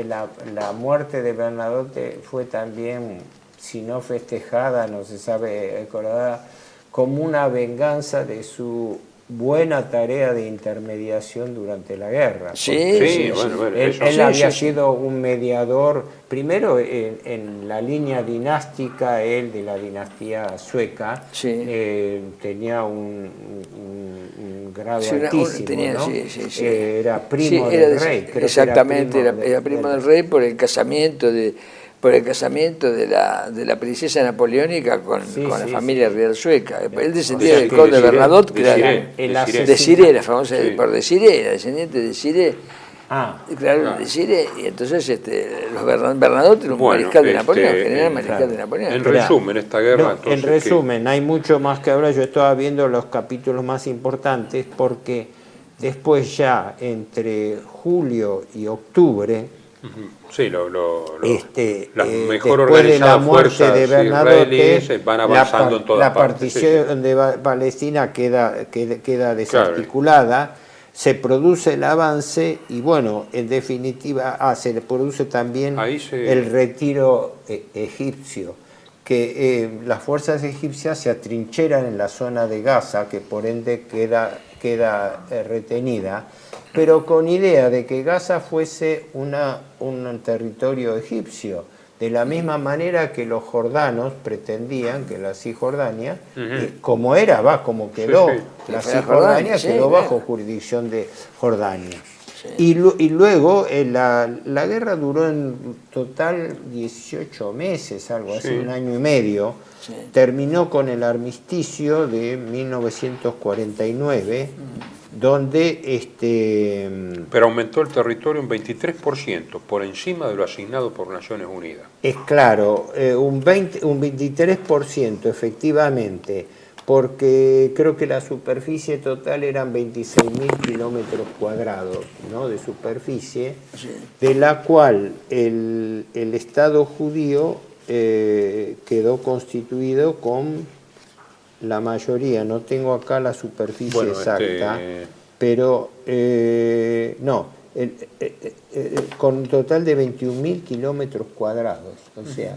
Speaker 2: la muerte de Bernadotte fue también, si no festejada, no se sabe, recordada como una venganza de su buena tarea de intermediación durante la guerra.
Speaker 3: Sí,
Speaker 1: bueno,
Speaker 2: Él había sido un mediador, primero en la línea dinástica, él de la dinastía sueca, tenía un grado altísimo, ¿no? Era primo del rey.
Speaker 3: Exactamente, era primo del rey por el casamiento de la princesa napoleónica con la familia real sueca. Él descendía del conde Bernadotte, que era de Ciré, la famosa por Desiré, era descendiente de Desiré. Claro, Desiré, y entonces Bernadotte era un mariscal de Napoleón, general mariscal de Napoleón.
Speaker 1: En resumen, esta guerra...
Speaker 2: En resumen, hay mucho más que hablar. Yo estaba viendo los capítulos más importantes porque después ya entre julio y octubre,
Speaker 1: sí, las mejor
Speaker 2: después de la
Speaker 1: organizadas
Speaker 2: muerte
Speaker 1: fuerzas
Speaker 2: de Bernadotte,
Speaker 1: israelíes van avanzando en todas
Speaker 2: la
Speaker 1: partes.
Speaker 2: partición de Palestina queda desarticulada, se produce el avance y bueno, en definitiva se le produce también el retiro egipcio, que las fuerzas egipcias se atrincheran en la zona de Gaza, que por ende queda retenida, pero con idea de que Gaza fuese un territorio egipcio, de la misma manera que los jordanos pretendían que la Cisjordania, como quedó, la Cisjordania quedó bajo jurisdicción de Jordania. Y luego la guerra duró en total 18 meses, algo así, un año y medio. Terminó con el armisticio de 1949, donde...
Speaker 1: Pero aumentó el territorio un 23%, por encima de lo asignado por Naciones Unidas.
Speaker 2: Es claro, un 23% efectivamente, porque creo que la superficie total eran 26.000 kilómetros cuadrados, ¿no?, de superficie, de la cual el Estado judío quedó constituido con la mayoría, no tengo acá la superficie exacta, pero con un total de 21.000 kilómetros cuadrados, o sea,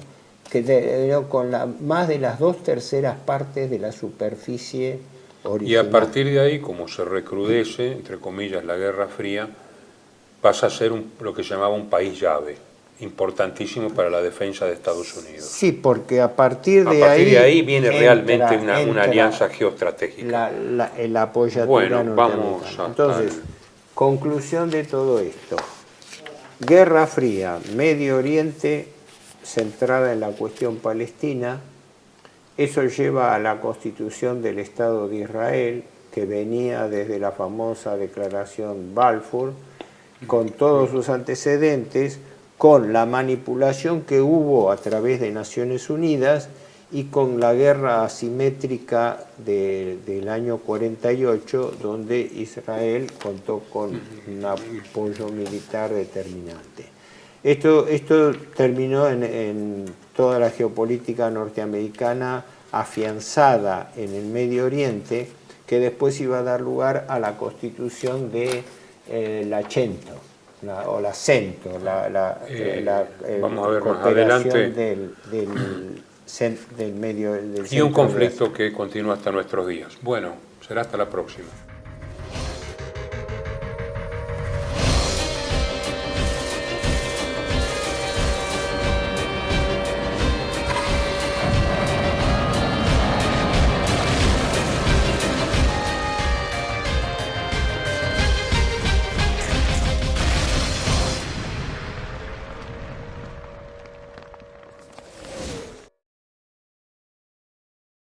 Speaker 2: con más de las 2/3 partes de la superficie original.
Speaker 1: Y a partir de ahí, como se recrudece, entre comillas, la Guerra Fría, pasa a ser lo que se llamaba un país llave, importantísimo para la defensa de Estados Unidos.
Speaker 2: Sí, porque a partir de
Speaker 1: ahí viene realmente una alianza geoestratégica.
Speaker 2: El apoyatura norteamericana. Entonces, conclusión de todo esto. Guerra Fría, Medio Oriente, centrada en la cuestión palestina. Eso lleva a la constitución del Estado de Israel, que venía desde la famosa declaración Balfour, con todos sus antecedentes, con la manipulación que hubo a través de Naciones Unidas y con la guerra asimétrica del año 48, donde Israel contó con un apoyo militar determinante. Esto terminó en toda la geopolítica norteamericana afianzada en el Medio Oriente, que después iba a dar lugar a la constitución de la CENTO, o la CENTO, la
Speaker 1: vamos a ver más
Speaker 2: cooperación
Speaker 1: adelante.
Speaker 2: del medio del
Speaker 1: Y un conflicto que continúa hasta nuestros días. Bueno, será hasta la próxima.